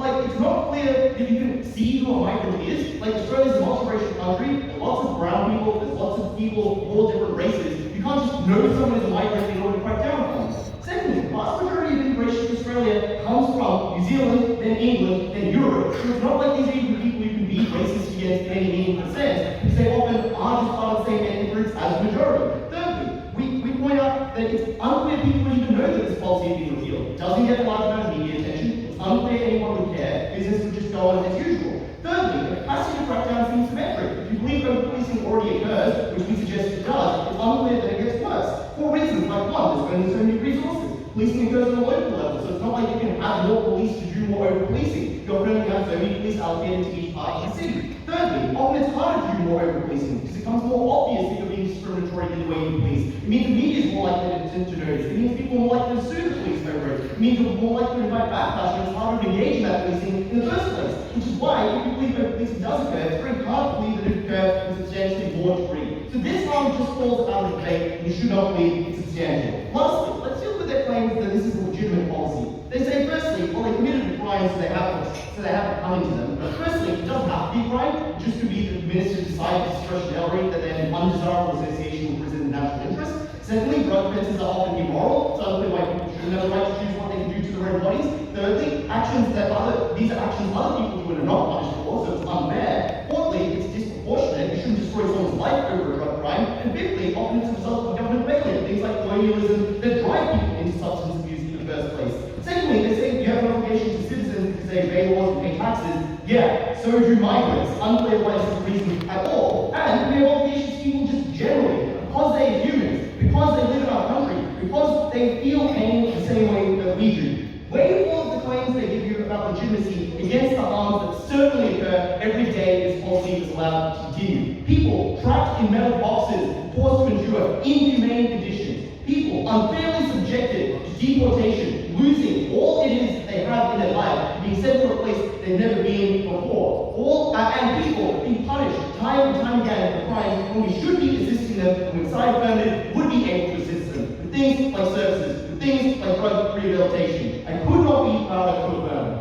Speaker 6: clear that you can see who a migrant is. Like, Australia's a multiracial country. There are lots of brown people. There's lots of people of all different races. You can't just know someone is a migrant in order to crack down on them. Secondly, the vast majority of immigration to Australia comes from New Zealand, then England, then Europe. So it's not like these are even people you can be racist against in any meaningful sense, because they often aren't just part of the same ethnic groups as the majority. Thirdly, we point out that it's unclear people even know that this policy is being repealed. It doesn't get a large amount of media attention. It's unclear anyone would care. Business would just go on as usual. Thirdly, the capacity to crack down seems symmetric. If you believe over-policing already occurs, which we suggest it does, it's unclear that it gets worse. For reasons like one, there's only so many resources. Policing occurs on a local level, so it's not like you can have more police to do more over-policing. You only have so many police allocated to each part of the city. Thirdly, often it's harder to do more over-policing because it becomes more obvious that you're being discriminatory in the way you police. It means the media is more likely to notice. It means people are more likely to sue the police over it. It means you're more likely to invite backlash, and it's harder to engage in that policing in the first place. Which is why, if you believe over-policing does occur, it's very hard to believe that it occurs in substantially more degree. So this harm just falls out of debate, and you should not believe it's substantial. Lastly, let's deal with their claims that this is a legitimate policy. They say, firstly, well, they committed a crime, so they have it coming to them. But firstly, it doesn't have to be a crime. It just could be that the minister decides discretionarily that they have an undesirable association with present national interest. Secondly, drug offences are often immoral, so unclear why people shouldn't have the right to choose what they can do to their own bodies. Thirdly, these are actions other people do and are not punished for, so it's unfair. Fourthly, it's disproportionate. You shouldn't destroy someone's life over a drug crime. And fifthly, often it's a result of government failure, things like colonialism that drive people into they obey laws and pay taxes, yeah, so do migrants, unclear why this is a reason at all. And we have obligations to people just generally, because they are humans, because they live in our country, because they feel pain the same way that we do. Weigh all of the claims they give you about legitimacy against the harms that certainly occur every day this policy is allowed to continue. People trapped in metal boxes, forced to endure inhumane conditions. People unfairly subjected to deportation, losing all it is that they have in their life, being sent to a place they've never been before. And people being punished time and time again for crimes when we should be assisting them, and when side Affirmative would be able to assist them with things like services, with things like drug rehabilitation. I could not be prouder to Affirmative.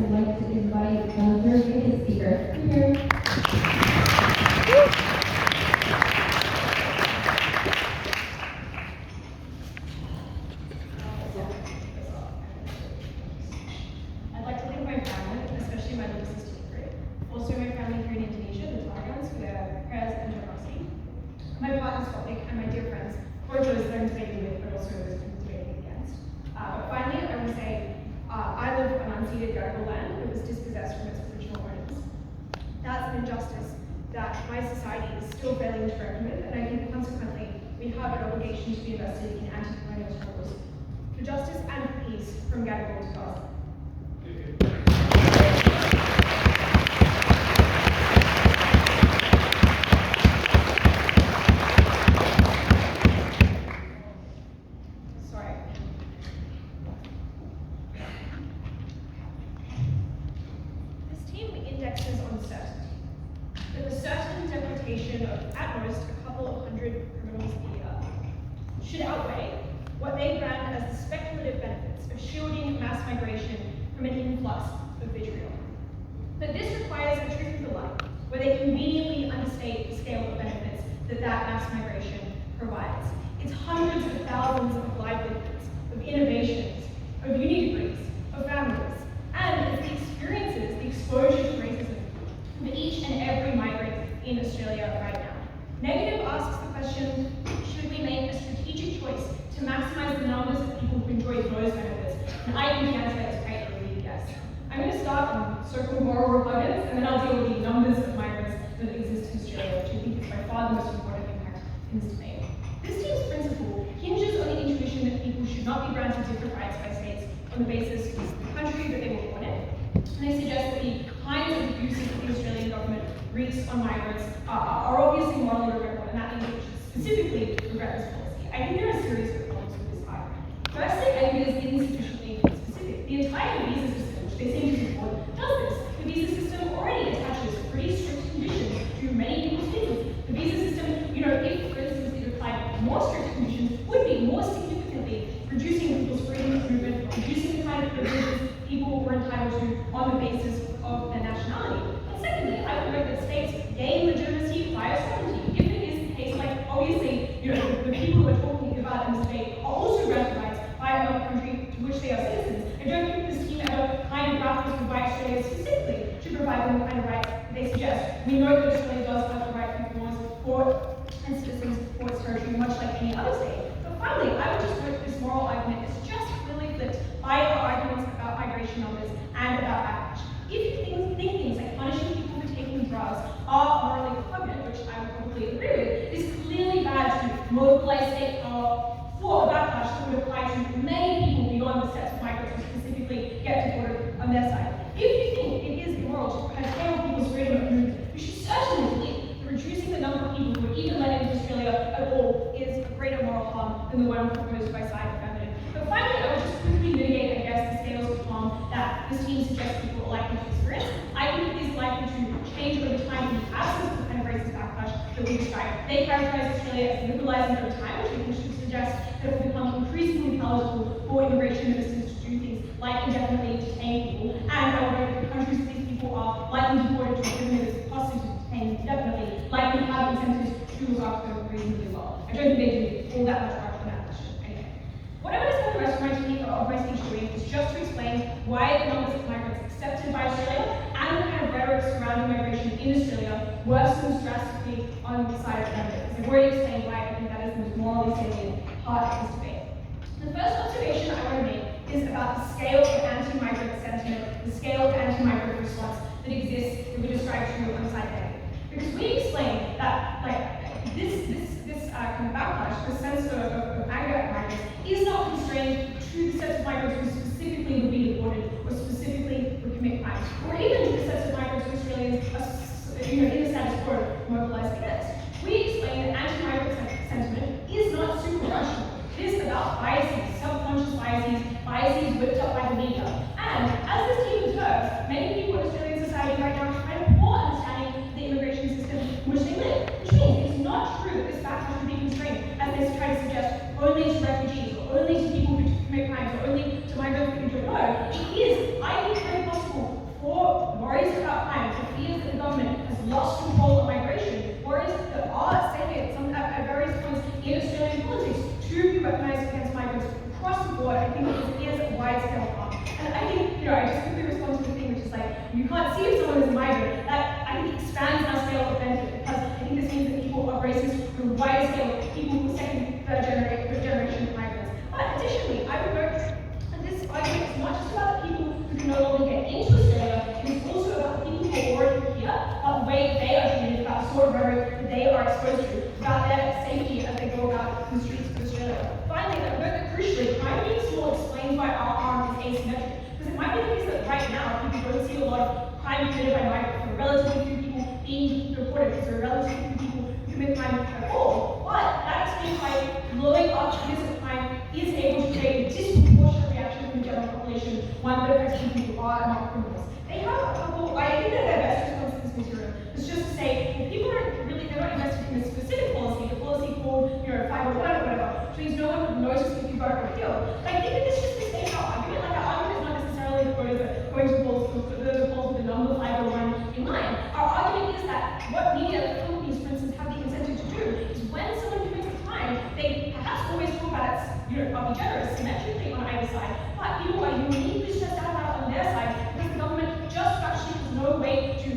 Speaker 2: I'd like to invite Hervir, the speaker. Hervir.
Speaker 7: I'd like to thank my family, especially my little sister Ingrid. Also my family here in Indonesia, the Targans, for their prayers and generosity. My partner Sophie and my dear friends, both those that I'm debating with, but also those I'm debating against. But finally, I will say, I live on unceded Gadigal land that was dispossessed from its original owners. That's an injustice that my society is still failing to recommend, and I think consequently we have an obligation to be invested in anti-colonial struggles for justice and for peace from Gadigal to Gaza. Sorry. This team indexes on certainty. That the certain deportation of at most a couple of hundred criminals a year should outweigh what they brand as the speculative benefits of shielding mass migration from an influx of vitriol. But this requires a truth of the light, where they conveniently understate the scale of benefits that mass migration provides. It's hundreds of thousands of livelihoods, of innovations, of uni degrees, of families, and it's the experiences, the exposure to racism for each and every migrant in Australia right now. Negative asks the question, should we make a strategic choice to maximize the numbers of people who enjoy those benefits? And I think the answer is quite clearly yes. I'm going to start on so-called moral repugnance, and then I'll deal with the numbers of migrants that exist in Australia, which I think is by far the most important impact in this debate. This team's principle hinges on the intuition that people should not be granted different rights by states on the basis of the country that they were born in. And they suggest that the kinds of abuses that the Australian government wreaks on migrants are obviously morally regrettable, and that means that we should specifically regret this policy. I think there are serious problems with this argument. Firstly, I think it is insufficiently specific. The entire visa system, which they seem to support, does this. The visa system already attaches pretty strict conditions to many people's visas. The visa system, if, for instance, it applied more strict conditions, would be more significantly reducing people's freedom of movement, reducing the kind of privileges people were entitled to on the basis of their nationality. And secondly, I would note that states gain legitimacy via sovereignty. If it is the case, like obviously, the people who are talking about in this debate are also granted rights by another country to which they are citizens. I don't think this team ever kind of grapples with why Australia specifically should provide them the kind of rights that they suggest. We know that Australia does have the right to laws for and citizens for its territory, much like any other state. But finally, I would just note that this moral argument is just clearly flipped by our arguments about migration numbers and about backlash. If you think things like punishing people for taking drugs are morally repugnant, which I would probably agree with, it is clearly bad to mobilize state power for a backlash that would apply to many people beyond the sets of migrants who specifically get deported on their side. If you think it is immoral to curtail people's freedom of movement, you should certainly believe that reducing the number of people who are even let into Australia at all is a greater moral harm than the one proposed by side Affirmative. But finally, I would just quickly mitigate, the scales of harm that this team suggests people are likely to experience. I think it is likely to change over time in the absence of the kind of racist backlash that we described. They characterize Australia as liberalizing over time, which I think should suggest that it will become increasingly palatable for immigration ministers to do things like indefinitely detain people. And however, the countries that these people are likely deported to, given that it's costly to detain indefinitely, likely have incentives to look after them reasonably well. I don't think they do all that much work on that question. Anyway, what I'm going to spend the rest of my speech doing is just to explain why the numbers of migrants accepted by Australia and the kind of rhetoric surrounding migration in Australia worsens drastically on the side of evidence. I've already explained why I think that is the most morally salient part of this debate. The first observation I want to make is about the scale of anti-migrant sentiment, the scale of anti-migrant response that exists that we described to you on the side A. Because we explained that this kind of backlash, this sense of anger at migrants, is not constrained to the sets of migrants who specifically would be deported or specifically would commit crimes, or even to the sets of migrants who Australians are, in the status quo mobilized against. We explained that anti-migrant sentiment is not super rational. It is about biases, subconscious biases whipped up by the media. And as this team observes, many people in Australian society right now have a poor understanding of the immigration system in which they live. Which means it's not true that this backlash would be constrained, as they try to suggest, only to refugees, or only to people who commit crimes, or only to migrants who don't know. It is, I think, very possible for worries about crime, for fears that the government has lost control of migration, worries that are salient at various points in Australian politics, to be weaponized against migrants across the board. I think it is a wide-scale harm. And I think, I just quickly respond to the thing which is you can't see if someone is a migrant. That, I think, expands our scale of benefit, because I think this means that people are racist to a wider scale, people who are second, third generation migrants. But additionally, I would note that this argument is not just about the people who can no longer get into Australia, it is also about the people who are already here, about the way they are treated, about the sort of rhetoric that they are exposed to, about their safety as they go about the streets of Australia. Finally, I note that crucially, crime being small explains why our harm is asymmetric. Because it might be the case that right now, people don't see a lot of crime committed by migrants. There are relatively few people being deported, because there are relatively few people who commit crime at all. But that explains why blowing up fears of crime is able to create a disproportionate reaction from the general population, one that affects people who are not criminals. They have a couple, I think that their best response to this material is just to say, well, people aren't really, they're not invested in a specific policy, the policy called, 501 or whatever, which means no one would notice if you got it repealed. But I think that this just mistakes our argument. Like, our argument is not necessarily the quotas that going to polls with the number 501 in mind. Our argument is that what media companies, for instance, have the incentive to do is when someone commits a crime, they perhaps always talk about it, I'll be generous, symmetrically on either side, but people are uniquely stressed out about on their side because the government just actually has no way to,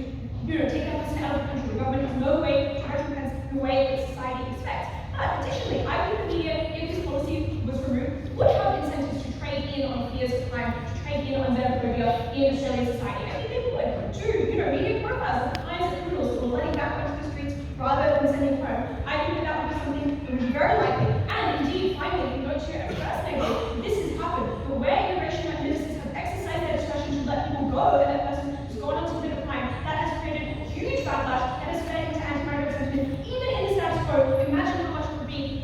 Speaker 7: take that person out of the country. The government has no way to recompense the way that society expects. But additionally, I think the media, if this policy was removed, would have incentives to trade in on fears of crime, to trade in on xenophobia in Australian society. I think they would do, media profiles of the kinds of criminals that were letting back onto the streets rather than sending home. I think that would be something that would be very likely. And indeed, finally, you note here at first this has happened. But where immigration ministers have exercised their discretion to let people go, and that person has gone on to commit a crime, that has created huge backlash, that has fed into anti-migrant sentiment, even in the status quo. Imagine how much worse it would be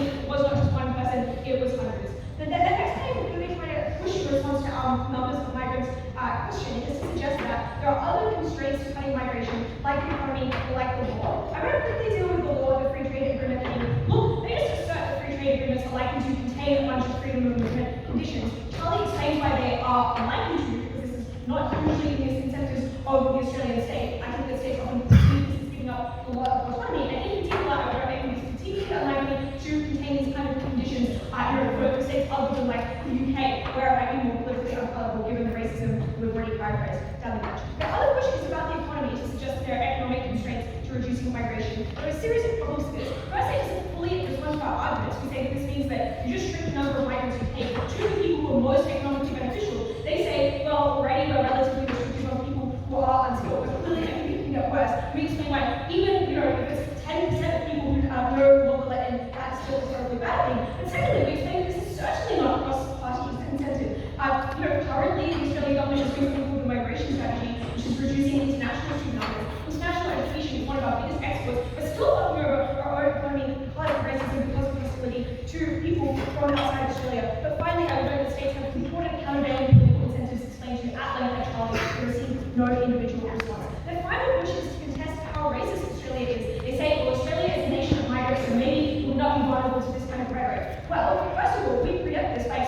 Speaker 7: if it was not just one person, it was hundreds. The next thing that they try to push in response to our numbers of migrants question is to suggest that there are other constraints to cutting migration, like the economy or like the law. I want to quickly deal with the law, the free trade agreement thing. Look, they just assert that free trade agreements are likely to contain a bunch of freedom of movement conditions. Charlie explains why they are unlikely to, because this is not usually in the incentives of the Australian state. I think that states often perceive this as giving up a lot of autonomy, and in particular, I would argue it's particularly unlikely to contain these kind of conditions for states other than like the UK, where it might be more politically unpalatable given the racism we've already characterized down the patch. The other question is about the economy, to suggest that there are economic constraints to reducing migration. There are a series of problems to this. First, it doesn't fully respond to our arguments. We say that this means that you just shrink the number of migrants you take to the people who are most economically beneficial. They say, well, already we're relatively restricted on people who are unskilled, but clearly I think it can get worse. We explain why even, if it's 10% of people who are no longer let in, that's still a terribly bad thing. And secondly, we explain that this is certainly not cross-party incentive. Currently, the Australian government is doing something called the migration strategy, which is reducing international student numbers. International education is one of our biggest exports, but still fucking over our own economy because of racism, because of hostility to people from outside Australia. But finally, I would note that states have important countervailing political incentives explained to you at length by Charlie to receive no individual response. The final push is to contest how racist Australia is. They say, well, Australia is a nation of migrants, so maybe we would not be vulnerable to this kind of rhetoric. Well, first of all, we preempt this by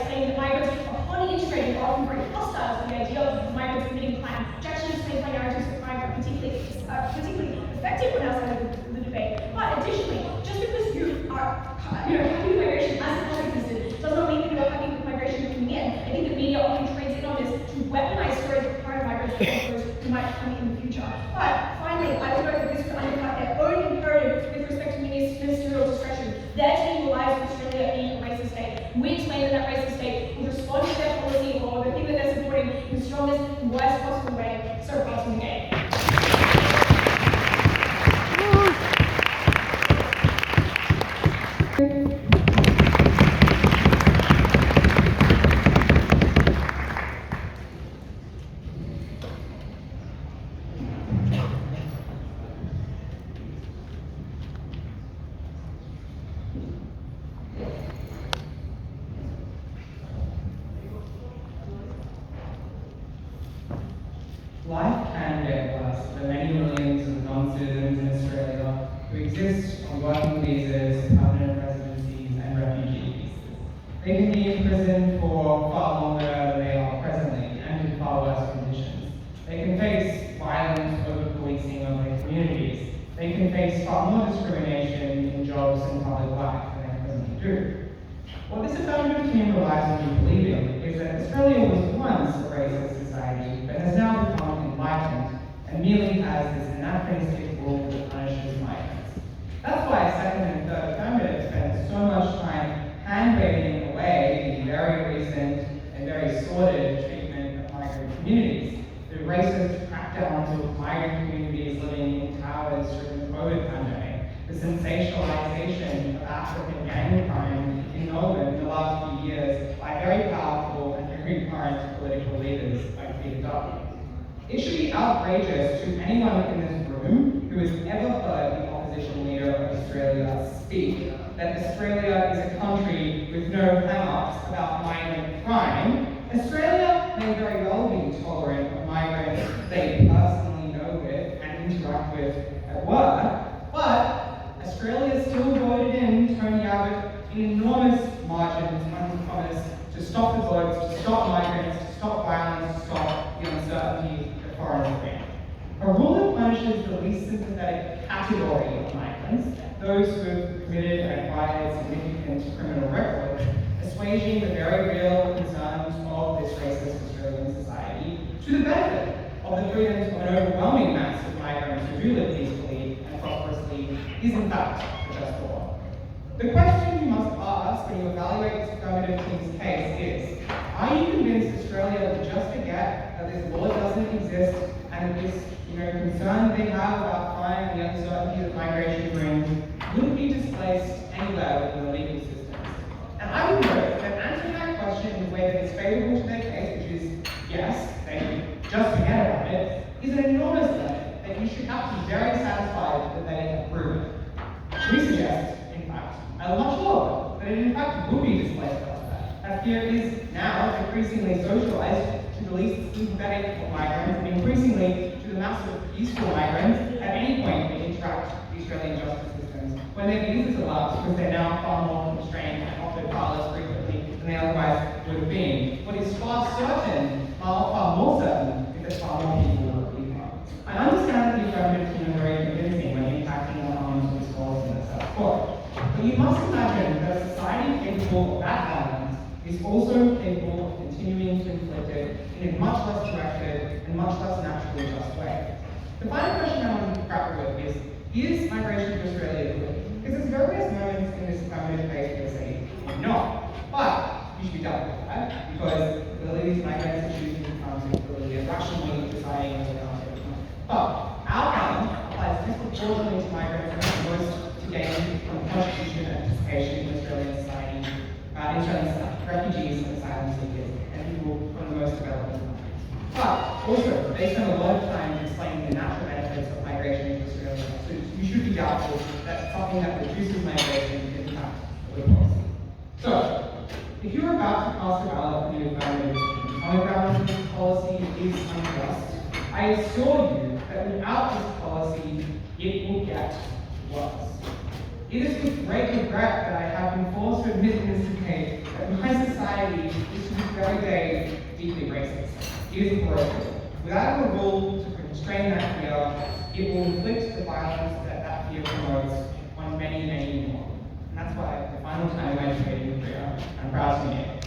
Speaker 3: for far longer than they are presently, and in far worse conditions. They can face violent over-policing of their communities. They can face far more discrimination in jobs and public life than they presently do. What this affirmative team relies on me believing is that Australia was once a racist society, but has now become enlightened and merely has this anachronistic rule that punishes migrants. That's why second and third affirmative spend so much time hand-waving away the very recent and very sordid treatment of migrant communities. The racist crackdowns of migrant communities living in towers during the COVID pandemic, the sensationalization of African gang crime in Melbourne in the last few years by very powerful and very current political leaders like Peter Dutton. It should be outrageous to anyone in this room who has ever heard the opposition leader of Australia speak that Australia is a country with no hang-ups about migrant crime. Australia may very well be tolerant of migrants they personally know with and interact with at work, but Australia still voted in Tony Abbott in enormous margins on his promise to stop the votes, to stop migrants, to stop violence, to stop the uncertainty that foreigners bring. A rule that punishes the least sympathetic category of migrants, those who have committed and acquired significant criminal records, assuaging the very real concerns of this racist Australian society to the benefit of the freedoms of an overwhelming mass of migrants who do live peacefully and prosperously, is in fact a just war. The question you must ask when you evaluate this affirmative team's case is, are you convinced Australia would just forget that this law doesn't exist and that this concern they have about crime and the uncertainty that migration brings wouldn't be displaced anywhere within the legal systems? And I would note that answering that question in a way that is favourable to their case, which is yes, they can just forget about it, is an enormous limit that you should have to be very satisfied that they have proven. We suggest, in fact, a much lower, that it in fact would be displaced elsewhere. That fear is now increasingly socialized to the least sympathetic of migrants and increasingly to the mass of peaceful migrants at any point they interact with the Australian justice systems, when their visas are lapsed because they're now far more constrained and offered far less frequently than they otherwise would have been. What is far certain, far more certain, is that far more people will leave home. I understand that the affirmative team are very convincing when impacting on harms of this policy in the South Court, but you must imagine that a society capable of that violence is also capable of continuing to inflict it in a much less directed and much less naturally just way. The final question I want to grapple with is migration to Australia good? Because there's various moments in this affirmative case where they say not, but you should be dealt with that, because abilities migrants are choosing to come to ability and rationally deciding whether or not they will. But outcome applies disproportionately to migrants who have most to gain from contribution and participation in Australian society, in terms of refugees and asylum seekers, and people from the most developed countries. But also, they spend a lot of time explaining the natural benefits of migration into Australia, so you should be doubtful that something that reduces migration is in fact a good policy. So, if you're about to cast a ballot for the affirmative on the grounds that this policy is unjust, I assure you that without this policy, it will get worse. It is with great regret that I have been forced to admit in this debate that my society is to this very day deeply racist. It is broken. Without a rule to constrain that fear, it will inflict the violence that that fear promotes on many, many more. And that's why, the final time in my educating career, I'm proud to name it.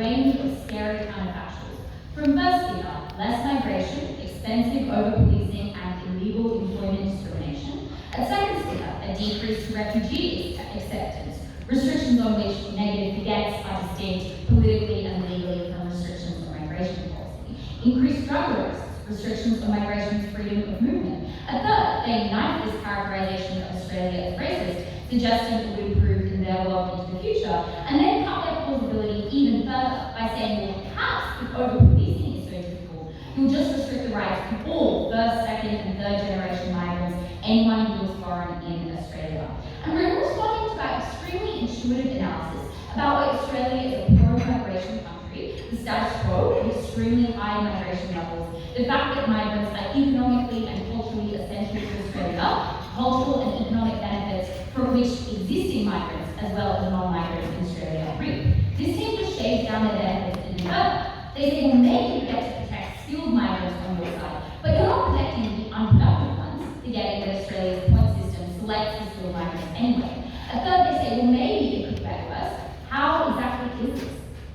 Speaker 4: range of scary counterfactuals. From first speaker, less migration, expensive over-policing and illegal employment discrimination. At second speaker, a decrease to refugee acceptance, restrictions on which negative forgets are distinct politically and legally from restrictions on migration policy. Increased drug arrests, restrictions on migration's freedom of movement. A third, they ignite this characterization of Australia as racist, suggesting it would improve in their world into the future, and then cut their plausibility even further by saying, well, perhaps if over-policing is so difficult, you'll just restrict the rights of all first, second, and third generation migrants, anyone who was foreign in Australia. And we're responding to that extremely intuitive analysis about why Australia is a pro-migration country, the status quo with extremely high migration levels, the fact that migrants are economically and culturally essential to Australia, cultural and economic benefits from which existing migrants as well as non-migrants in Australia reap. This team just shaves down their benefits even further. They say, well, maybe you get to protect skilled migrants on your side, but you're not protecting the unproductive ones, forgetting that Australia's point system selects the skilled migrants anyway. A third, they say, well, maybe it could get worse. How exactly is this?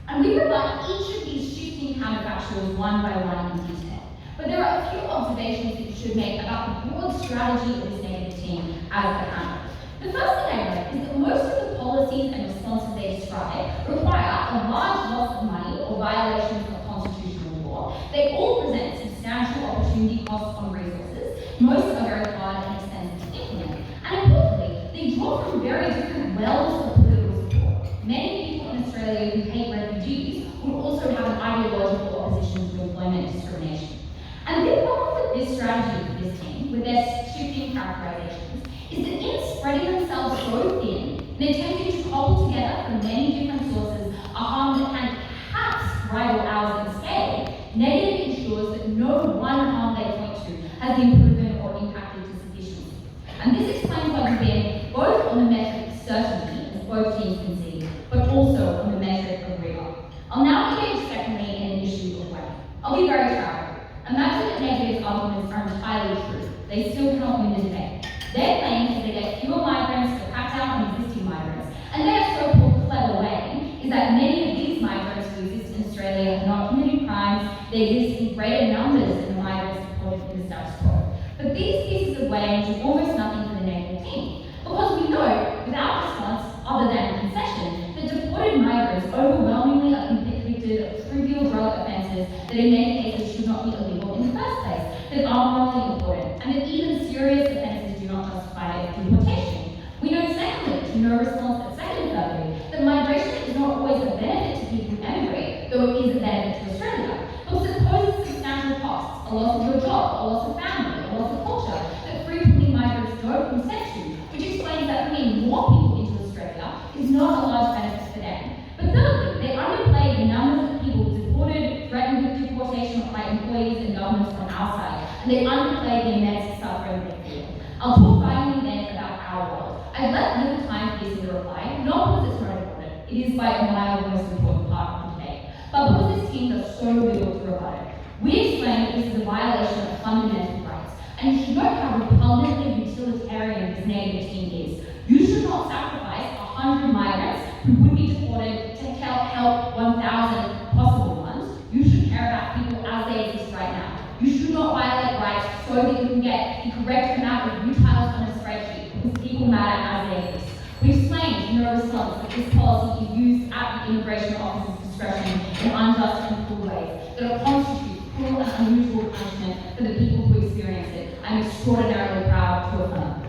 Speaker 4: And we rebut each of these shifting counterfactuals one by one in detail. But there are a few observations that you should make about the broad strategy of this negative team as a counter. The first thing I note is that most of the policies and responses they describe require a large loss of money or violations of constitutional law. They all present substantial opportunity costs on resources. Most are very hard and expensive to implement. And importantly, they draw from very different wells of political support. Many people in Australia who hate refugees would also have an ideological opposition to employment discrimination. And the problem with this strategy for this team, with their shifting characterizations, is that in spreading themselves so thin and attempting to cobble together from many different sources a harm that can perhaps rival ours in scale, negative ensures that no one harm they point to has been proven or impacted to sufficiency. And this explains why we've been both on the metric of certainty, as both teams concede, but also on the metric of rigor. I'll now engage secondly in an issue of weight. I'll be very charitable. Imagine that negative arguments are entirely true. They still cannot win the debate. Their claim is they get fewer migrants to cut down on existing migrants, and their so-called clever way is that many of these migrants who exist in Australia have not committed crimes, they exist in greater numbers than the migrants deported in the status quo. But these pieces of weighing do almost nothing for the negative team, because we know, without response other than concession, that deported migrants overwhelmingly are convicted of trivial drug offences that in many cases should not be illegal in the first place, that are morally important, and that even serious offences do not justify deportation. We know secondly, to no response at second thirdly, that migration is not always a benefit to people who emigrate, though it is a benefit to Australia, because it poses substantial costs, a loss of your job, a loss of family, a loss of culture, that frequently migrants don't consent to, which explains that bringing more people into Australia is not a large benefit for them. But thirdly, they underplay the numbers of people deported, threatened with deportation by employees and governments on our side, and they underplay the immense suffering they feel. I'll talk finally then about our world. I've left little time for this in the reply, not because it's not important, it is by a mile the most important part of the debate, but because this team does so little to rebut it. We explain that this is a violation of fundamental rights, and you should note how repugnantly utilitarian this negative team is. You should not sacrifice 100 migrants who would be deported to help 1,000 possible ones. You should care about people as they exist right now. You should not violate rights so that you can get the correct amount of utiles on a spreadsheet, because people matter as they exist. We explained in no response that this policy is used at the immigration officer's discretion in unjust and cruel ways that will constitute cruel and unusual punishment for the people who experience it. I'm extraordinarily proud to affirm.